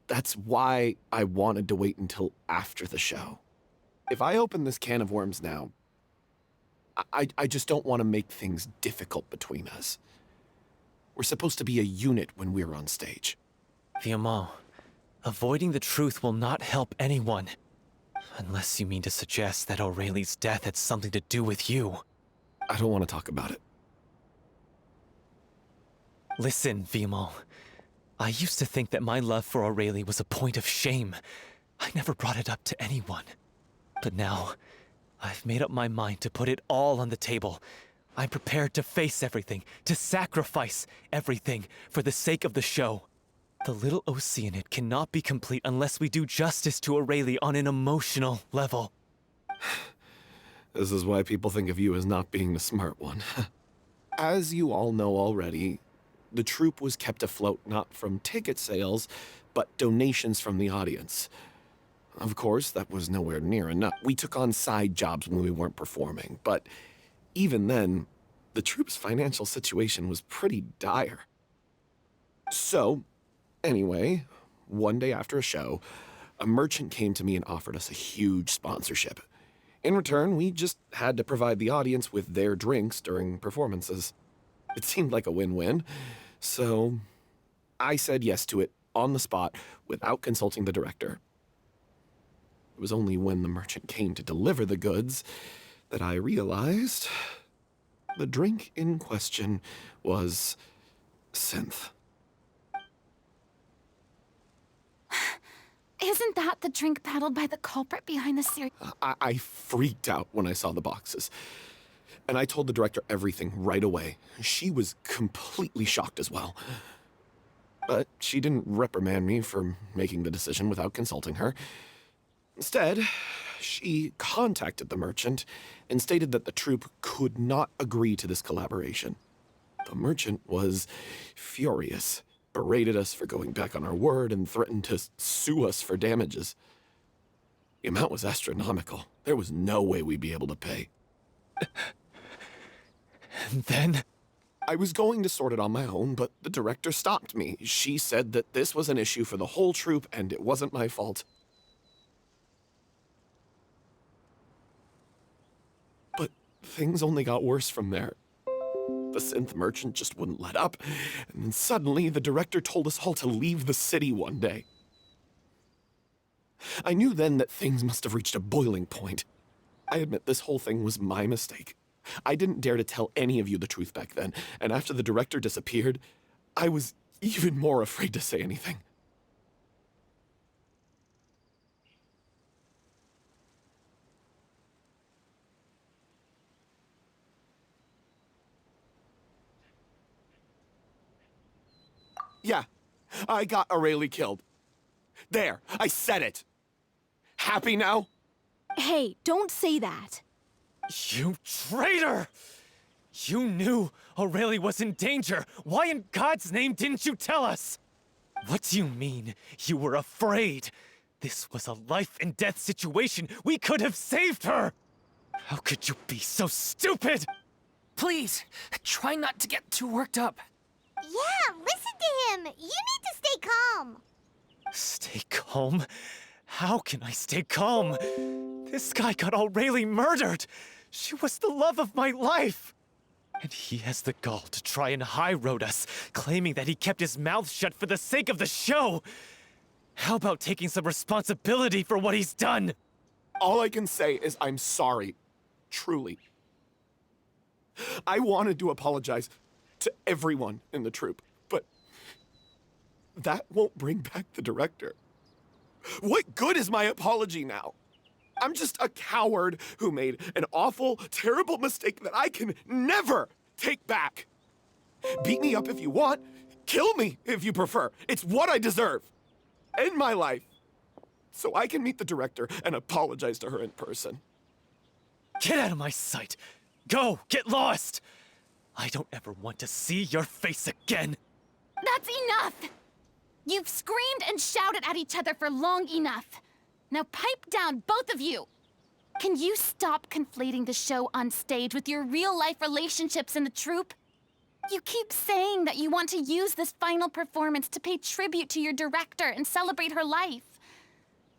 That's why I wanted to wait until after the show. If I open this can of worms now, I just don't want to make things difficult between us. We're supposed to be a unit when we're on stage. Vilma, avoiding the truth will not help anyone. Unless you mean to suggest that Aurelie's death had something to do with you. I don't want to talk about it. Listen, Vilma. I used to think that my love for Aurelie was a point of shame. I never brought it up to anyone. But now, I've made up my mind to put it all on the table. I'm prepared to face everything, to sacrifice everything for the sake of the show. The little Oceanid cannot be complete unless we do justice to Aurelie on an emotional level. This is why people think of you as not being the smart one. As you all know already, the troupe was kept afloat not from ticket sales, but donations from the audience. Of course, that was nowhere near enough. We took on side jobs when we weren't performing, but even then, the troupe's financial situation was pretty dire. So, anyway, one day after a show, a merchant came to me and offered us a huge sponsorship. In return, we just had to provide the audience with their drinks during performances. It seemed like a win-win, so I said yes to it on the spot without consulting the director. It was only when the merchant came to deliver the goods that I realized the drink in question was synth. Isn't that the drink peddled by the culprit behind the series? I freaked out when I saw the boxes. And I told the director everything right away. She was completely shocked as well. But she didn't reprimand me for making the decision without consulting her. Instead, she contacted the merchant and stated that the troupe could not agree to this collaboration. The merchant was furious, berated us for going back on our word, and threatened to sue us for damages. The amount was astronomical. There was no way we'd be able to pay. And then? I was going to sort it on my own, but the director stopped me. She said that this was an issue for the whole troupe, and it wasn't my fault. But things only got worse from there. The synth merchant just wouldn't let up, and then suddenly the director told us all to leave the city one day. I knew then that things must have reached a boiling point. I admit this whole thing was my mistake. I didn't dare to tell any of you the truth back then, and after the director disappeared, I was even more afraid to say anything. Yeah, I got Aurelie killed. There, I said it. Happy now? Hey, don't say that. You traitor! You knew Aurelie was in danger. Why in God's name didn't you tell us? What do you mean, you were afraid? This was a life and death situation. We could have saved her! How could you be so stupid? Please, try not to get too worked up. Yeah, listen to him. You need to stay calm. Stay calm? How can I stay calm? This guy got Aurelie murdered! She was the love of my life! And he has the gall to try and high-road us, claiming that he kept his mouth shut for the sake of the show! How about taking some responsibility for what he's done? All I can say is I'm sorry. Truly. I wanted to apologize to everyone in the troupe, but that won't bring back the director. What good is my apology now? I'm just a coward who made an awful, terrible mistake that I can never take back. Beat me up if you want. Kill me if you prefer. It's what I deserve. End my life. So I can meet the director and apologize to her in person. Get out of my sight! Go! Get lost! I don't ever want to see your face again! That's enough! You've screamed and shouted at each other for long enough. Now pipe down, both of you! Can you stop conflating the show on stage with your real-life relationships in the troupe? You keep saying that you want to use this final performance to pay tribute to your director and celebrate her life.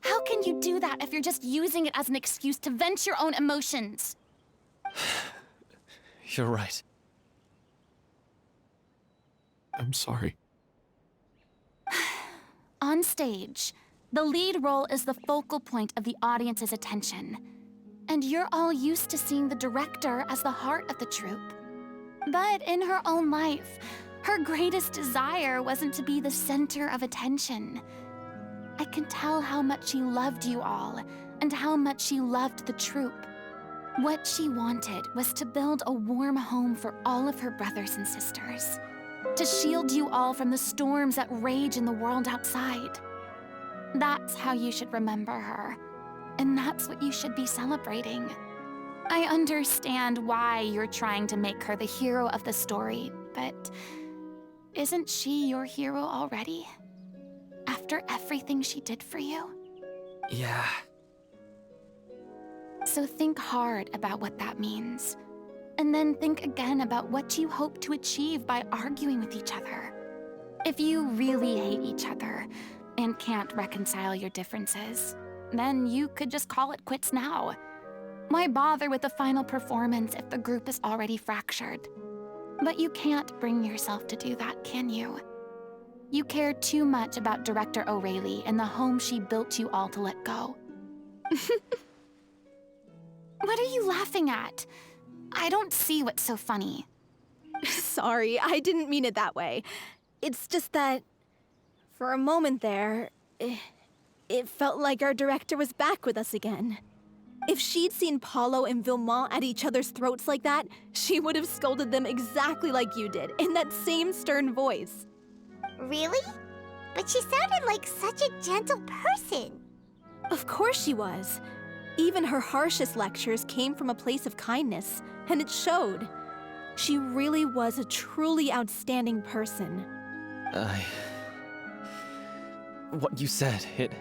How can you do that if you're just using it as an excuse to vent your own emotions? You're right. I'm sorry. On stage, the lead role is the focal point of the audience's attention. And you're all used to seeing the director as the heart of the troupe. But in her own life, her greatest desire wasn't to be the center of attention. I can tell how much she loved you all, and how much she loved the troupe. What she wanted was to build a warm home for all of her brothers and sisters. To shield you all from the storms that rage in the world outside. That's how you should remember her. And that's what you should be celebrating. I understand why you're trying to make her the hero of the story, but isn't she your hero already? After everything she did for you? Yeah. So think hard about what that means. And then think again about what you hope to achieve by arguing with each other. If you really hate each other and can't reconcile your differences, then you could just call it quits now. Why bother with the final performance if the group is already fractured? But you can't bring yourself to do that, can you? You care too much about Director O'Reilly and the home she built you all to let go. What are you laughing at? I don't see what's so funny. Sorry, I didn't mean it that way. It's just that, for a moment there, it felt like our director was back with us again. If she'd seen Paulo and Vilmont at each other's throats like that, she would have scolded them exactly like you did, in that same stern voice. Really? But she sounded like such a gentle person. Of course she was. Even her harshest lectures came from a place of kindness, and it showed. She really was a truly outstanding person. What you said, it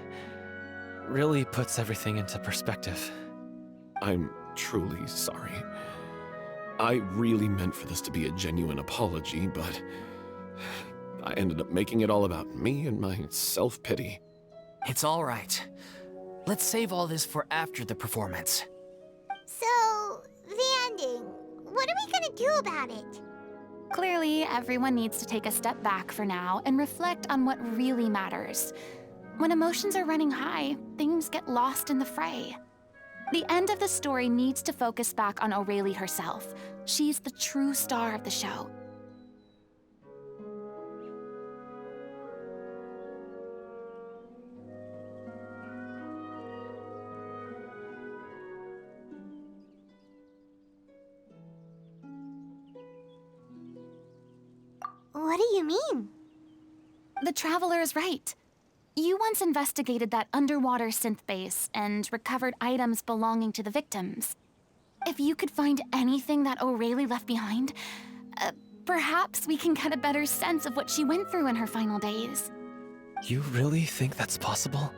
really puts everything into perspective. I'm truly sorry. I really meant for this to be a genuine apology, but I ended up making it all about me and my self-pity. It's all right. Let's save all this for after the performance. So, the ending. What are we gonna do about it? Clearly, everyone needs to take a step back for now and reflect on what really matters. When emotions are running high, things get lost in the fray. The end of the story needs to focus back on O'Reilly herself. She's the true star of the show. What do you mean? The Traveler is right. You once investigated that underwater synth base and recovered items belonging to the victims. If you could find anything that O'Reilly left behind, perhaps we can get a better sense of what she went through in her final days. You really think that's possible?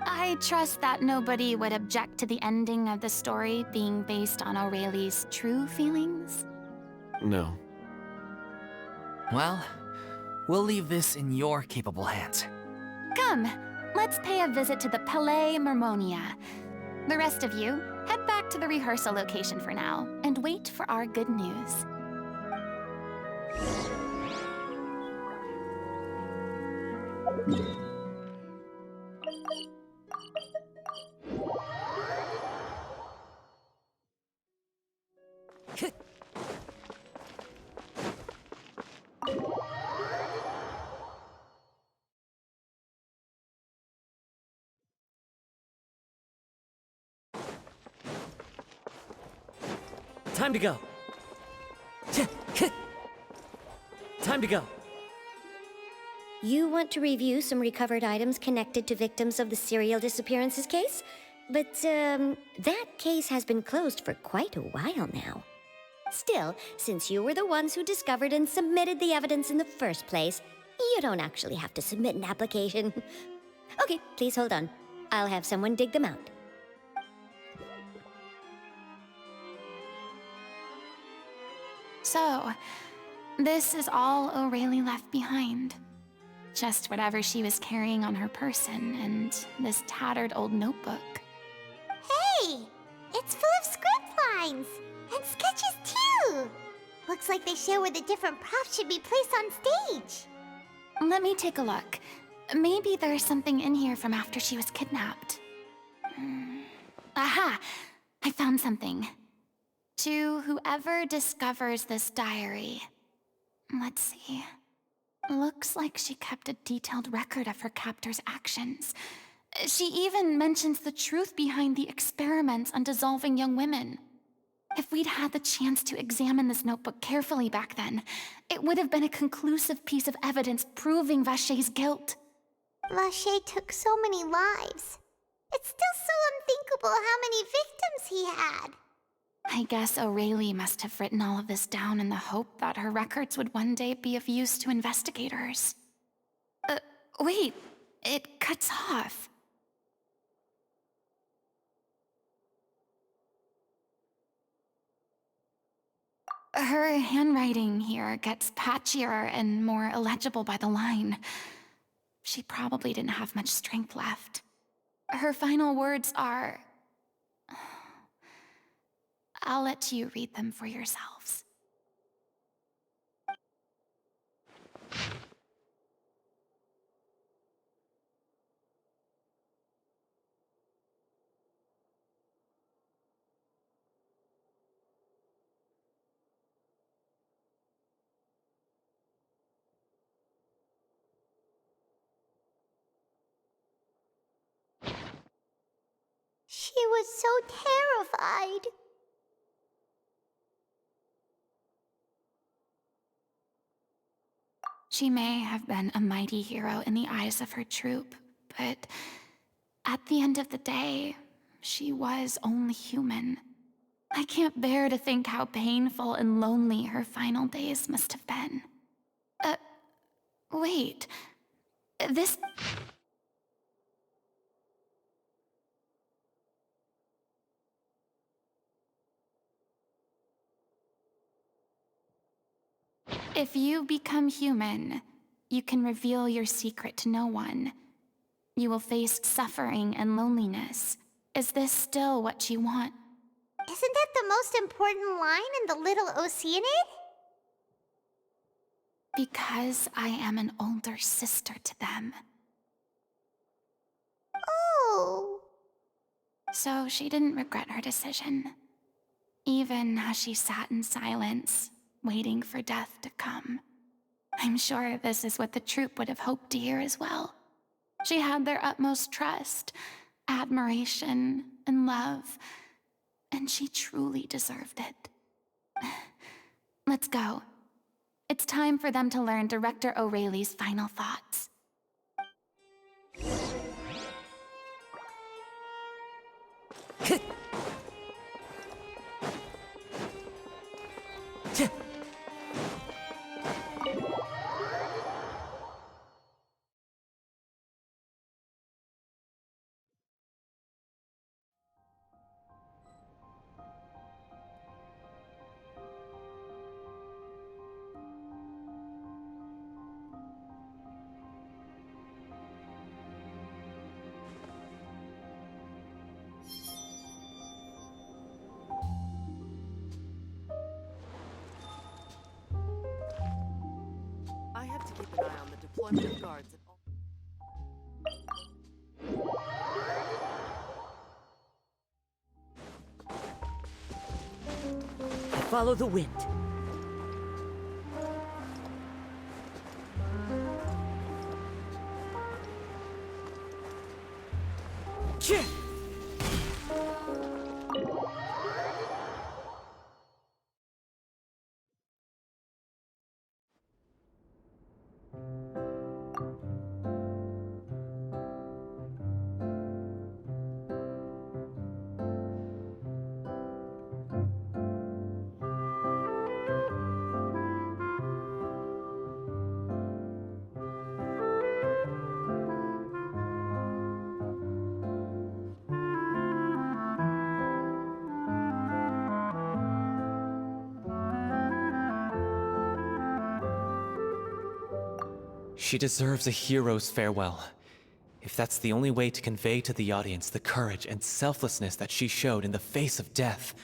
I trust that nobody would object to the ending of the story being based on O'Reilly's true feelings. No. Well, we'll leave this in your capable hands. Come, let's pay a visit to the Palais Mermonia. The rest of you, head back to the rehearsal location for now, and wait for our good news. Time to go. Time to go. You want to review some recovered items connected to victims of the serial disappearances case? But, that case has been closed for quite a while now. Still, since you were the ones who discovered and submitted the evidence in the first place, you don't actually have to submit an application. Okay, please hold on. I'll have someone dig them out. So, this is all O'Reilly left behind. Just whatever she was carrying on her person and this tattered old notebook. Hey! It's full of script lines! And sketches too! Looks like they show where the different props should be placed on stage. Let me take a look. Maybe there's something in here from after she was kidnapped. Aha! I found something. To whoever discovers this diary. Let's see. Looks like she kept a detailed record of her captor's actions. She even mentions the truth behind the experiments on dissolving young women. If we'd had the chance to examine this notebook carefully back then, it would have been a conclusive piece of evidence proving Vacher's guilt. Vacher took so many lives. It's still so unthinkable how many victims he had. I guess O'Reilly must have written all of this down in the hope that her records would one day be of use to investigators. Wait, it cuts off. Her handwriting here gets patchier and more illegible by the line. She probably didn't have much strength left. Her final words are... I'll let you read them for yourselves. She was so terrified. She may have been a mighty hero in the eyes of her troop, but at the end of the day, she was only human. I can't bear to think how painful and lonely her final days must have been. Wait. This... If you become human, you can reveal your secret to no one. You will face suffering and loneliness. Is this still what you want? Isn't that the most important line in the Little Oceanid? Because I am an older sister to them. Oh. So she didn't regret her decision, even as she sat in silence, waiting for death to come. I'm sure this is what the troupe would have hoped to hear as well. She had their utmost trust, admiration, and love, and she truly deserved it. Let's go. It's time for them to learn Director O'Reilly's final thoughts. I have to keep an eye on the deployment of guards at all. I follow the wind. Cheer! She deserves a hero's farewell. If that's the only way to convey to the audience the courage and selflessness that she showed in the face of death,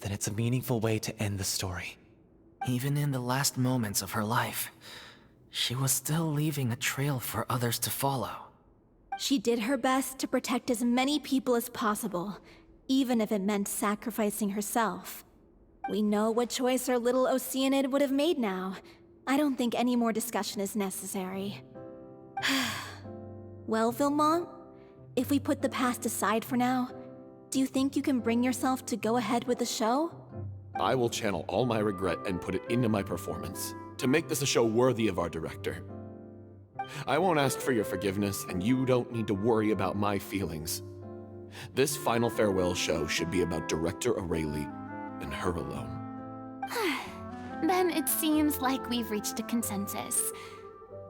then it's a meaningful way to end the story. Even in the last moments of her life, she was still leaving a trail for others to follow. She did her best to protect as many people as possible, even if it meant sacrificing herself. We know what choice our little Oceanid would have made now. I don't think any more discussion is necessary. Well, Vilmont, if we put the past aside for now, do you think you can bring yourself to go ahead with the show? I will channel all my regret and put it into my performance, to make this a show worthy of our director. I won't ask for your forgiveness, and you don't need to worry about my feelings. This final farewell show should be about Director Aurelie and her alone. Then it seems like we've reached a consensus.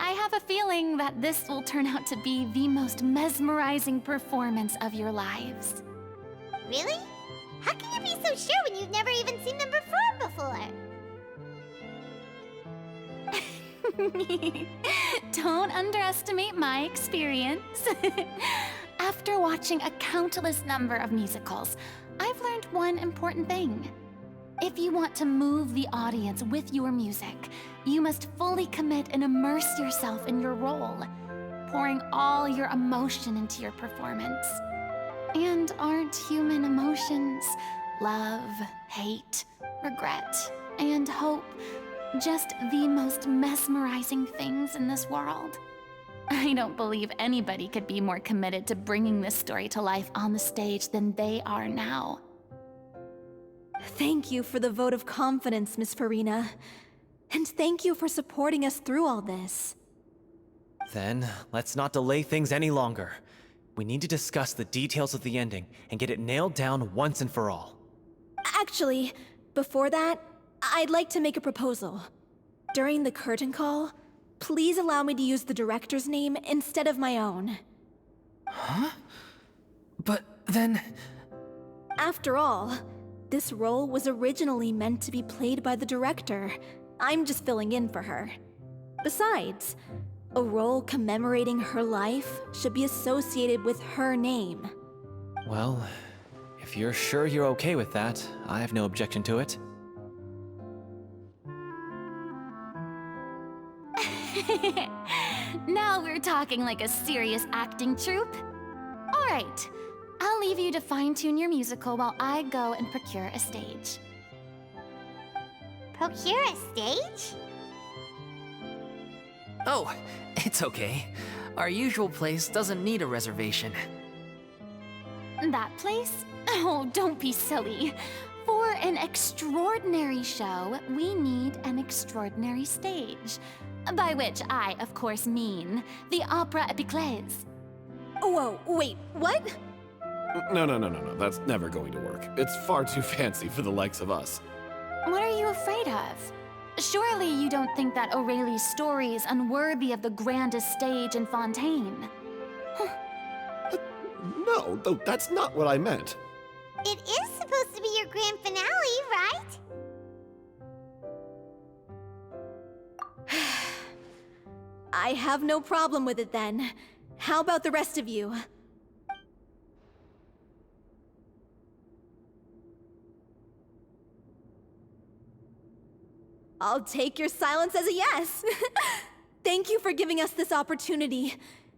I have a feeling that this will turn out to be the most mesmerizing performance of your lives. Really? How can you be so sure when you've never even seen them perform before? Don't underestimate my experience. After watching a countless number of musicals, I've learned one important thing. If you want to move the audience with your music, you must fully commit and immerse yourself in your role, pouring all your emotion into your performance. And aren't human emotions, love, hate, regret, and hope, just the most mesmerizing things in this world? I don't believe anybody could be more committed to bringing this story to life on the stage than they are now. Thank you for the vote of confidence, Miss Farina. And thank you for supporting us through all this. Then, let's not delay things any longer. We need to discuss the details of the ending and get it nailed down once and for all. Actually, before that, I'd like to make a proposal. During the curtain call, please allow me to use the director's name instead of my own. Huh? But then... After all, this role was originally meant to be played by the director. I'm just filling in for her. Besides, a role commemorating her life should be associated with her name. Well, if you're sure you're okay with that, I have no objection to it. Now we're talking like a serious acting troupe. All right, I'll leave you to fine-tune your musical while I go and procure a stage. Procure a stage? Oh, it's okay. Our usual place doesn't need a reservation. That place? Oh, don't be silly. For an extraordinary show, we need an extraordinary stage. By which I, of course, mean the Opera Epiclese. Whoa, wait, what? No. That's never going to work. It's far too fancy for the likes of us. What are you afraid of? Surely you don't think that Aurelie's story is unworthy of the grandest stage in Fontaine. No, though that's not what I meant. It is supposed to be your grand finale, right? I have no problem with it then. How about the rest of you? I'll take your silence as a yes. Thank you for giving us this opportunity.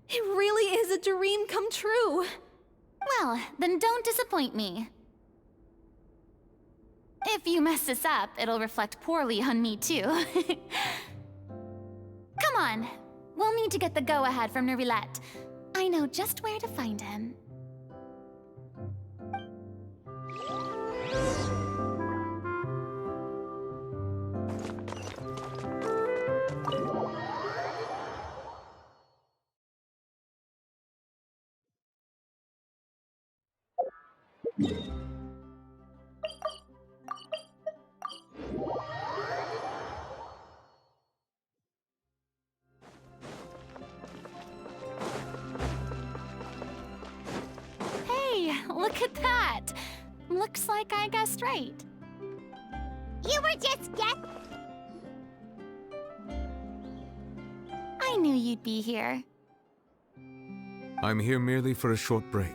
It really is a dream come true. Well, then don't disappoint me. If you mess this up, it'll reflect poorly on me too. Come on, we'll need to get the go-ahead from Nervilette. I know just where to find him. Hey, look at that! Looks like I guessed right. You were just I knew you'd be here. I'm here merely for a short break.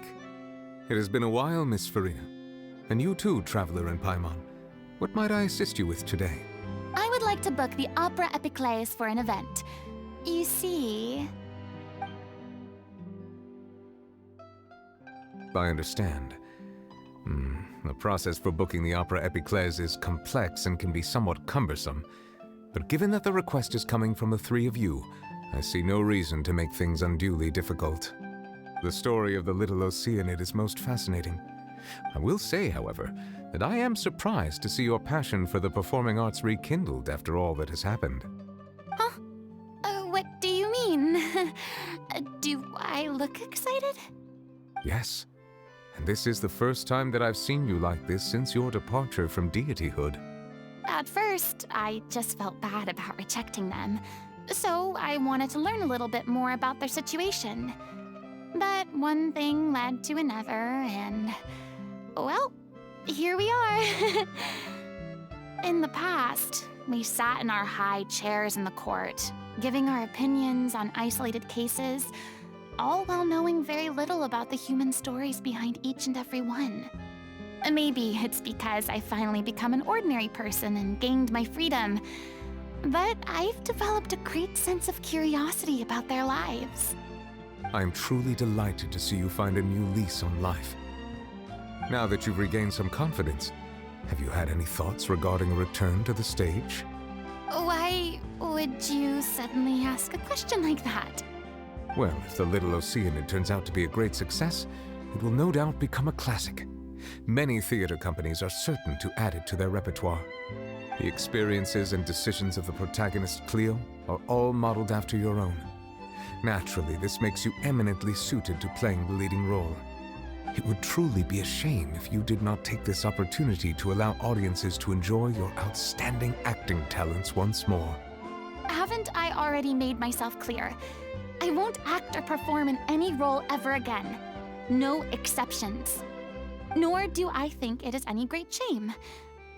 It has been a while, Miss Farina. And you too, Traveler in Paimon. What might I assist you with today? I would like to book the Opera Epiclese for an event. You see... I understand. The process for booking the Opera Epiclese is complex and can be somewhat cumbersome. But given that the request is coming from the three of you, I see no reason to make things unduly difficult. The story of the little Oceanid is most fascinating. I will say, however, that I am surprised to see your passion for the performing arts rekindled after all that has happened. Huh? What do you mean? Do I look excited? Yes. And this is the first time that I've seen you like this since your departure from deityhood. At first, I just felt bad about rejecting them, so I wanted to learn a little bit more about their situation. But one thing led to another, and, well, here we are. In the past, we sat in our high chairs in the court, giving our opinions on isolated cases, all while knowing very little about the human stories behind each and every one. Maybe it's because I finally become an ordinary person and gained my freedom, but I've developed a great sense of curiosity about their lives. I'm truly delighted to see you find a new lease on life. Now that you've regained some confidence, have you had any thoughts regarding a return to the stage? Why would you suddenly ask a question like that? Well, if the Little Oceanid turns out to be a great success, it will no doubt become a classic. Many theater companies are certain to add it to their repertoire. The experiences and decisions of the protagonist Cleo are all modeled after your own. Naturally, this makes you eminently suited to playing the leading role. It would truly be a shame if you did not take this opportunity to allow audiences to enjoy your outstanding acting talents once more. Haven't I already made myself clear? I won't act or perform in any role ever again. No exceptions. Nor do I think it is any great shame.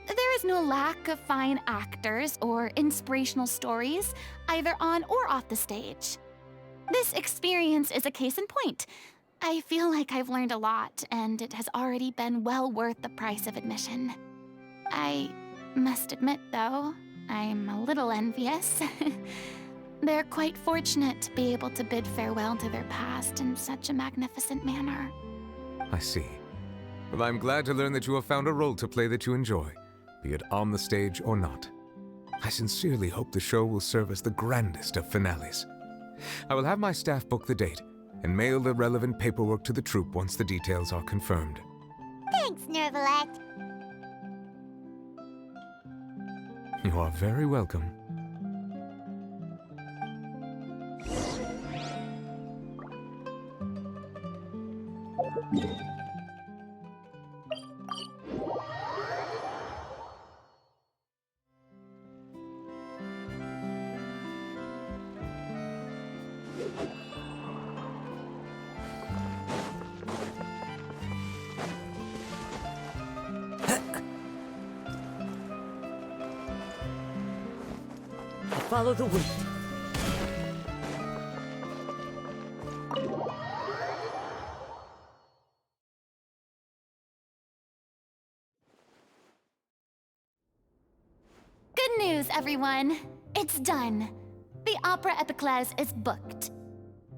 There is no lack of fine actors or inspirational stories, either on or off the stage. This experience is a case in point. I feel like I've learned a lot, and it has already been well worth the price of admission. I must admit, though, I'm a little envious. They're quite fortunate to be able to bid farewell to their past in such a magnificent manner. I see. Well, I'm glad to learn that you have found a role to play that you enjoy, be it on the stage or not. I sincerely hope the show will serve as the grandest of finales. I will have my staff book the date and mail the relevant paperwork to the troupe once the details are confirmed. Thanks, Nervalect. You are very welcome. Follow the wind. Good news, everyone. It's done. The Opera Epiclese is booked.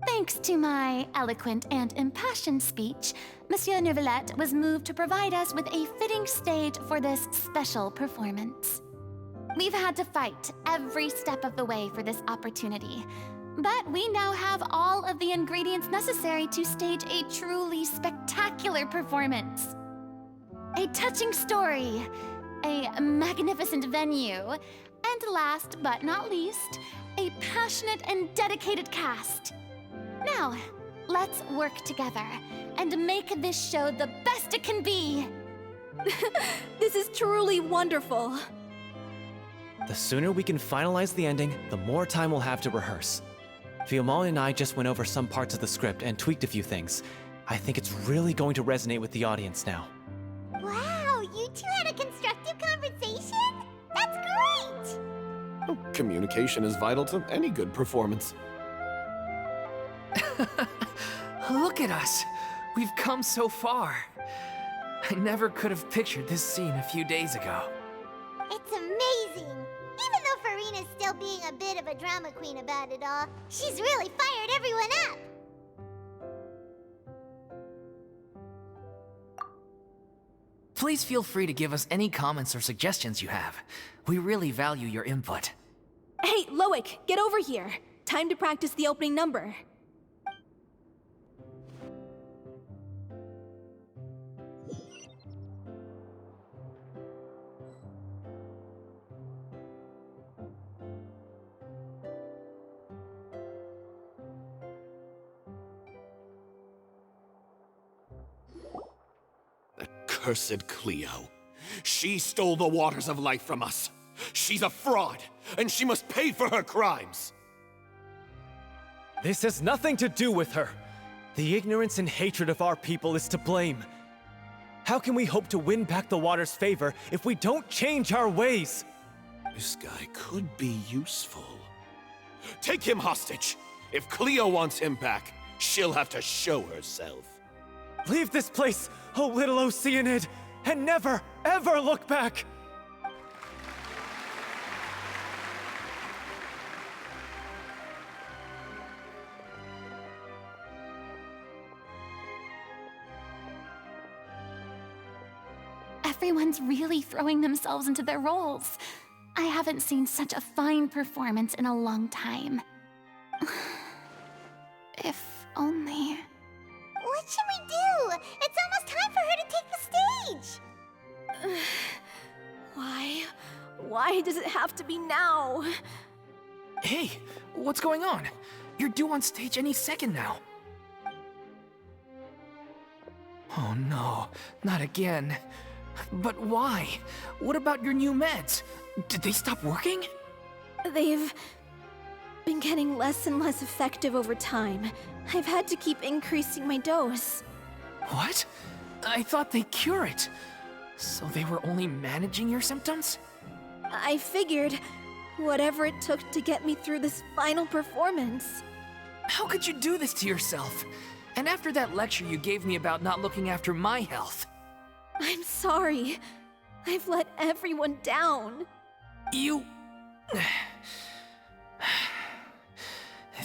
Thanks to my eloquent and impassioned speech, Monsieur Neuvillette was moved to provide us with a fitting stage for this special performance. We've had to fight every step of the way for this opportunity, but we now have all of the ingredients necessary to stage a truly spectacular performance. A touching story, a magnificent venue, and last but not least, a passionate and dedicated cast. Now, let's work together and make this show the best it can be. This is truly wonderful. The sooner we can finalize the ending, the more time we'll have to rehearse. Fiamma and I just went over some parts of the script and tweaked a few things. I think it's really going to resonate with the audience now. Wow, you two had a constructive conversation? That's great! Oh, communication is vital to any good performance. Look at us! We've come so far. I never could have pictured this scene a few days ago. It's amazing! Even though Farina's still being a bit of a drama queen about it all, she's really fired everyone up! Please feel free to give us any comments or suggestions you have. We really value your input. Hey, Loic, get over here. Time to practice the opening number. accursed Cleo. She stole the waters of life from us. She's a fraud, and she must pay for her crimes. This has nothing to do with her. The ignorance and hatred of our people is to blame. How can we hope to win back the water's favor if we don't change our ways? This guy could be useful. Take him hostage. If Cleo wants him back, she'll have to show herself. Leave this place, oh little Oceanid, and never, ever look back! Everyone's really throwing themselves into their roles. I haven't seen such a fine performance in a long time. If only... What should we do? It's almost time for her to take the stage! Why? Why does it have to be now? Hey, what's going on? You're due on stage any second now. Oh no, not again. But why? What about your new meds? Did they stop working? They've been getting less and less effective over time. I've had to keep increasing my dose. What? I thought they cure it. So they were only managing your symptoms? I figured whatever it took to get me through this final performance. How could you do this to yourself? And after that lecture you gave me about not looking after my health. I'm sorry. I've let everyone down. You...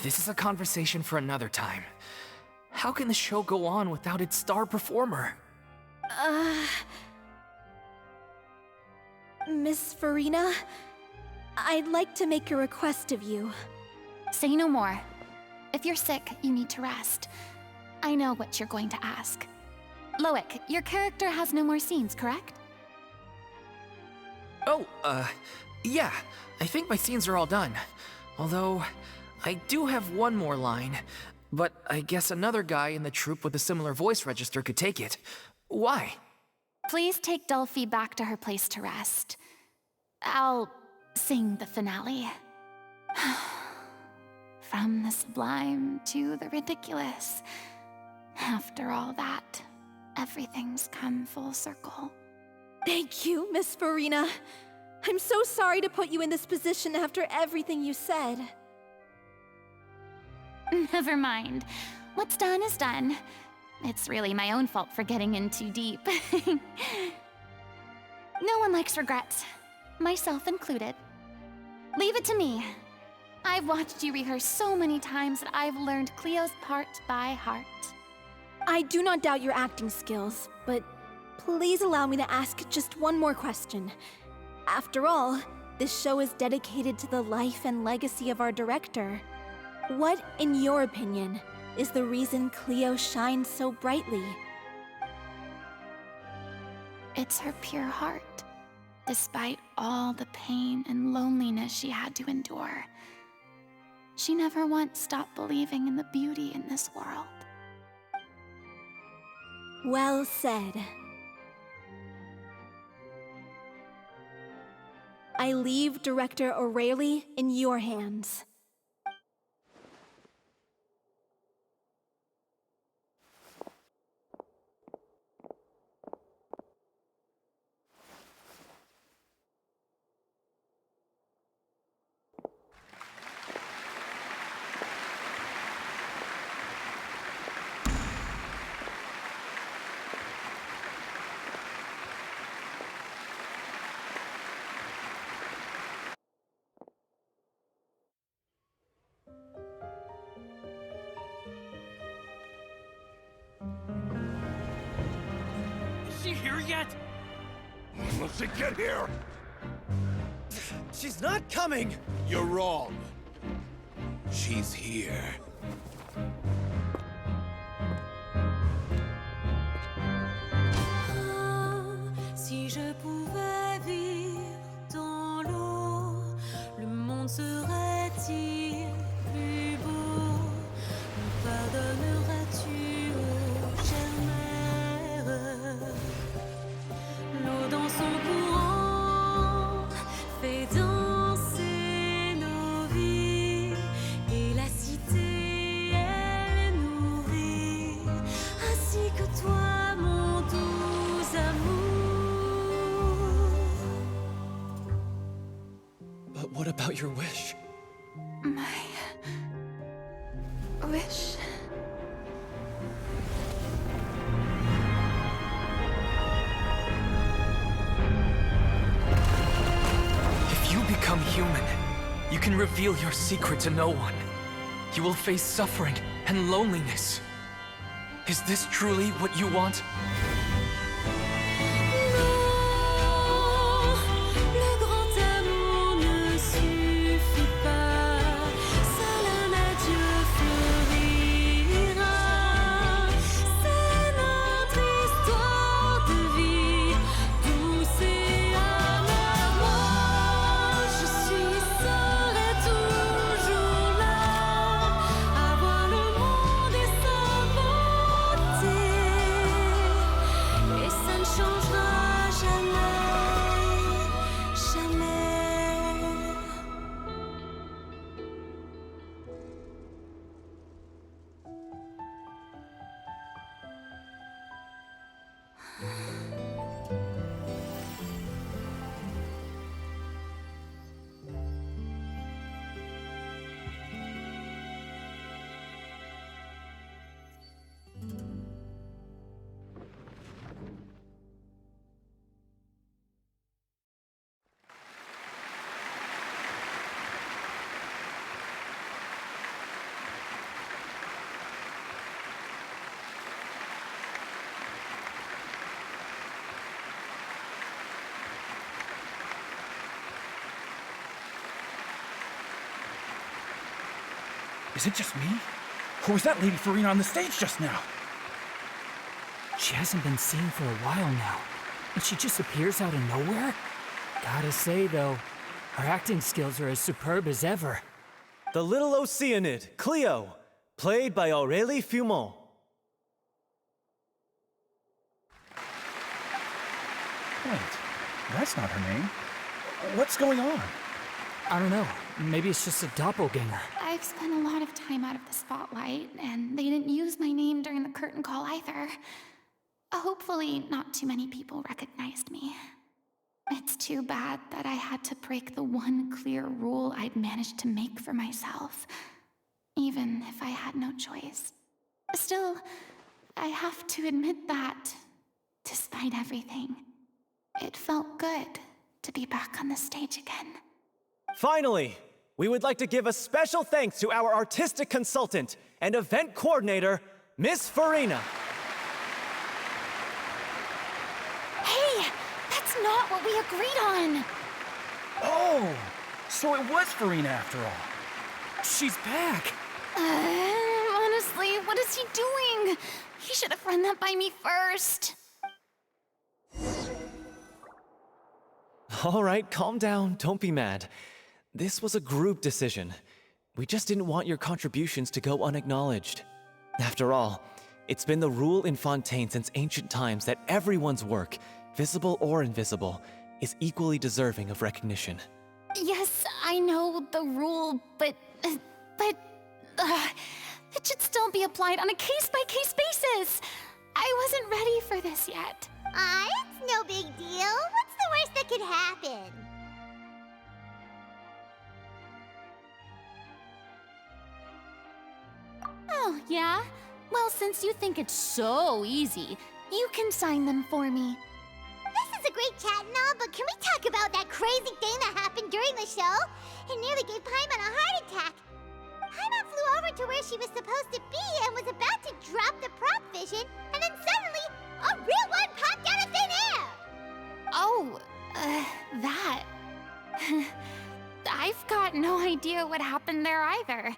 This is a conversation for another time. How can the show go on without its star performer? Miss Farina, I'd like to make a request of you. Say no more. If you're sick, you need to rest. I know what you're going to ask. Loic, your character has no more scenes, correct? Oh, yeah. I think my scenes are all done. Although, I do have one more line. But I guess another guy in the troupe with a similar voice register could take it. Why? Please take Delphi back to her place to rest. I'll sing the finale. From the sublime to the ridiculous. After all that, everything's come full circle. Thank you, Miss Farina. I'm so sorry to put you in this position after everything you said. Never mind. What's done is done. It's really my own fault for getting in too deep. No one likes regrets, myself included. Leave it to me. I've watched you rehearse so many times that I've learned Cleo's part by heart. I do not doubt your acting skills, but please allow me to ask just one more question. After all, this show is dedicated to the life and legacy of our director. What, in your opinion, is the reason Cleo shines so brightly? It's her pure heart, despite all the pain and loneliness she had to endure. She never once stopped believing in the beauty in this world. Well said. I leave Director O'Reilly in your hands. Is she here yet? Must she get here? She's not coming! You're wrong. She's here. Si je pouvais vivre dans l'eau, le monde serait-il plus beau? Me pardonneras-tu, ô chère mère? about your wish? My wish. If you become human, you can reveal your secret to no one. You will face suffering and loneliness. Is this truly what you want? Le grand amour ne suffit pas, seul un adieu fleurira. C'est notre histoire de vie, douce et amère. Moi, je serai toujours là, à voir le monde et sa beauté, et ça ne changera jamais, jamais. Is it just me? Or was that Lady Farina on the stage just now? She hasn't been seen for a while now, and she just appears out of nowhere? Gotta say, though, her acting skills are as superb as ever. The little Oceanid, Cleo, played by Aurélie Fumont. Wait, that's not her name. What's going on? I don't know. Maybe it's just a doppelganger. I've spent a lot of time out of the spotlight, and they didn't use my name during the curtain call either. Hopefully, not too many people recognized me. It's too bad that I had to break the one clear rule I'd managed to make for myself, even if I had no choice. Still, I have to admit that, despite everything, it felt good to be back on the stage again. Finally, we would like to give a special thanks to our artistic consultant and event coordinator, Miss Farina. Hey, that's not what we agreed on! Oh, so it was Farina after all. She's back! Honestly, what is he doing? He should have run that by me first. All right, calm down, don't be mad. This was a group decision. We just didn't want your contributions to go unacknowledged. After all, it's been the rule in Fontaine since ancient times that everyone's work, visible or invisible, is equally deserving of recognition. Yes, I know the rule, but it should still be applied on a case-by-case basis. I wasn't ready for this yet. It's no big deal. What's the worst that could happen? Oh, yeah? Well, since you think it's so easy, you can sign them for me. This is a great chat and all, but can we talk about that crazy thing that happened during the show? It nearly gave Paimon a heart attack. Paimon flew over to where she was supposed to be and was about to drop the prop vision, and then suddenly, a real one popped out of thin air! Oh, that. I've got no idea what happened there either.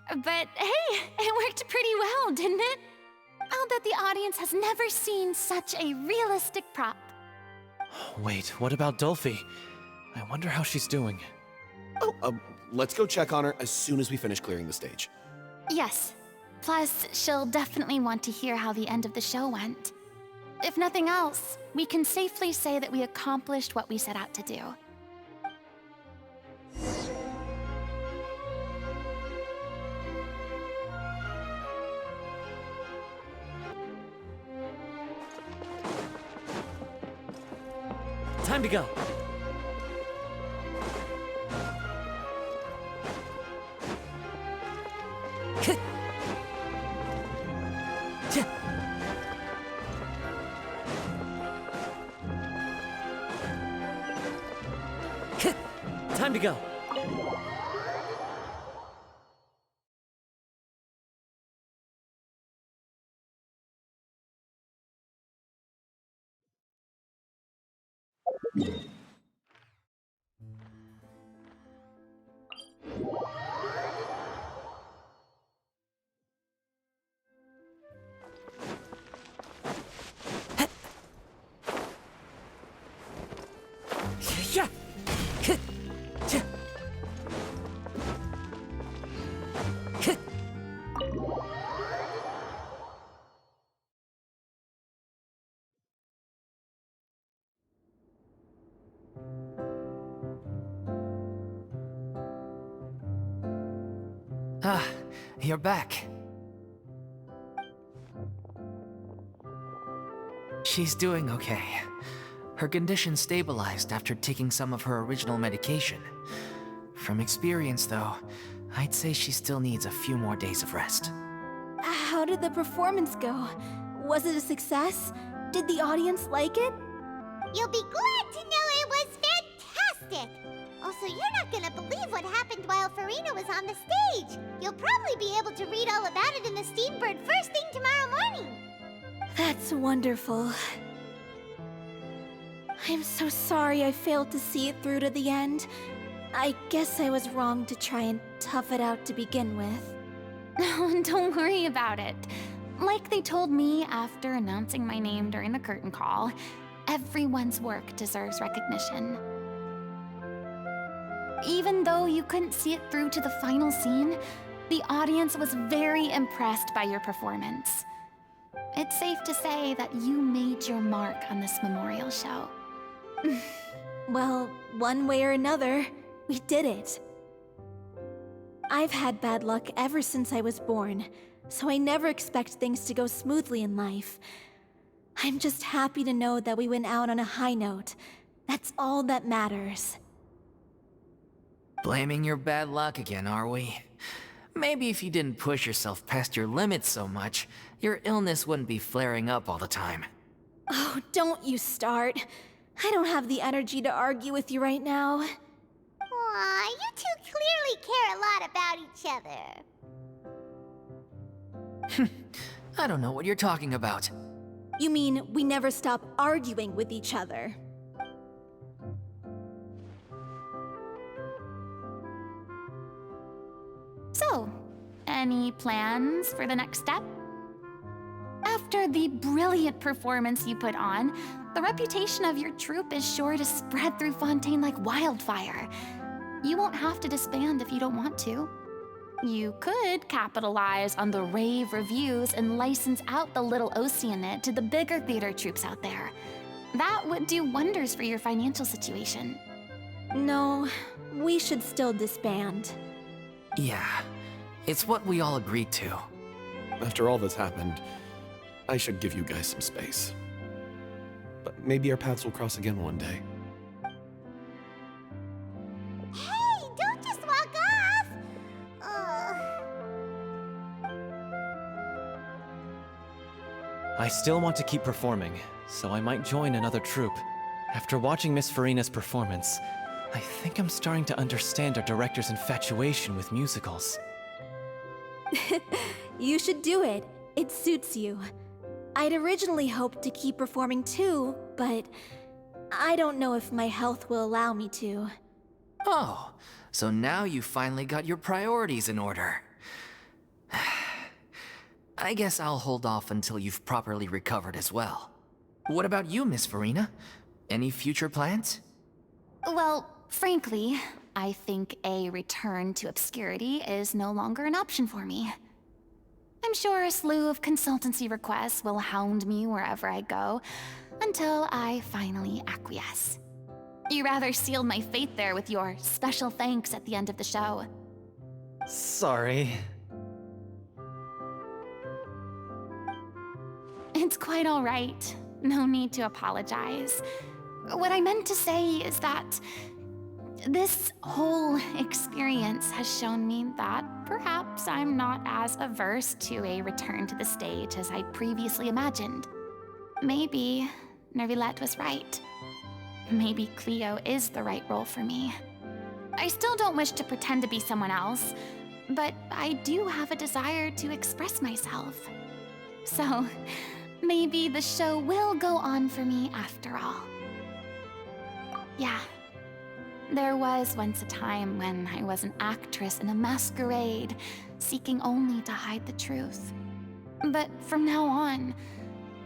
But hey, it worked pretty well, didn't it? I'll bet the audience has never seen such a realistic prop. Wait, what about Dolphy? I wonder how she's doing. Oh, let's go check on her as soon as we finish clearing the stage. Yes. Plus, she'll definitely want to hear how the end of the show went. If nothing else, we can safely say that we accomplished what we set out to do. Time to go. Time to go. Ah, you're back. She's doing okay. Her condition stabilized after taking some of her original medication. From experience, though, I'd say she still needs a few more days of rest. How did the performance go? Was it a success? Did the audience like it? You'll be glad to know it was fantastic! Also, you're not gonna believe what happened while Farina was on the stage. You'll probably be able to read all about it in the Steambird first thing tomorrow morning. That's wonderful. I'm so sorry I failed to see it through to the end. I guess I was wrong to try and tough it out to begin with. Oh, don't worry about it. Like they told me after announcing my name during the curtain call, everyone's work deserves recognition. Even though you couldn't see it through to the final scene, the audience was very impressed by your performance. It's safe to say that you made your mark on this memorial show. Well, one way or another, we did it. I've had bad luck ever since I was born, so I never expect things to go smoothly in life. I'm just happy to know that we went out on a high note. That's all that matters. Blaming your bad luck again, are we? Maybe if you didn't push yourself past your limits so much, your illness wouldn't be flaring up all the time. Oh, don't you start. I don't have the energy to argue with you right now. Aw, you two clearly care a lot about each other. I don't know what you're talking about. You mean we never stop arguing with each other? So, any plans for the next step? After the brilliant performance you put on, the reputation of your troupe is sure to spread through Fontaine like wildfire. You won't have to disband if you don't want to. You could capitalize on the rave reviews and license out the little Oceanid to the bigger theater troupes out there. That would do wonders for your financial situation. No, we should still disband. Yeah, it's what we all agreed to. After all that's happened, I should give you guys some space. But maybe our paths will cross again one day. Hey, don't just walk off! I still want to keep performing, so I might join another troupe. After watching Miss Farina's performance, I think I'm starting to understand our director's infatuation with musicals. You should do it. It suits you. I'd originally hoped to keep performing too, but I don't know if my health will allow me to. Oh, so now you finally got your priorities in order. I guess I'll hold off until you've properly recovered as well. What about you, Miss Farina? Any future plans? Well, frankly, I think a return to obscurity is no longer an option for me. I'm sure a slew of consultancy requests will hound me wherever I go, until I finally acquiesce. You rather sealed my fate there with your special thanks at the end of the show. Sorry. It's quite all right. No need to apologize. What I meant to say is that this whole experience has shown me that perhaps I'm not as averse to a return to the stage as I previously imagined. Maybe Nervilette was right. Maybe Cleo is the right role for me. I still don't wish to pretend to be someone else, but I do have a desire to express myself. So, maybe the show will go on for me after all. Yeah. There was once a time when I was an actress in a masquerade, seeking only to hide the truth. But from now on,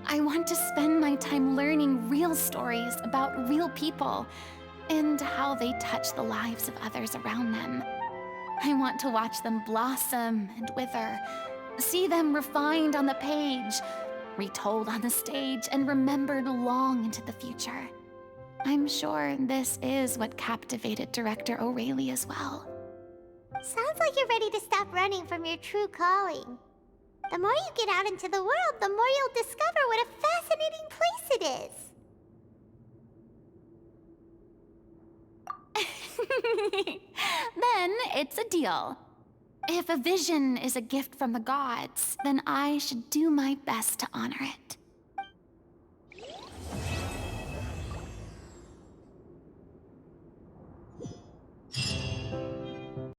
I want to spend my time learning real stories about real people and how they touch the lives of others around them. I want to watch them blossom and wither, see them refined on the page, retold on the stage, and remembered long into the future. I'm sure this is what captivated director O'Reilly as well. Sounds like you're ready to stop running from your true calling. The more you get out into the world, the more you'll discover what a fascinating place it is. Then it's a deal. If a vision is a gift from the gods, then I should do my best to honor it.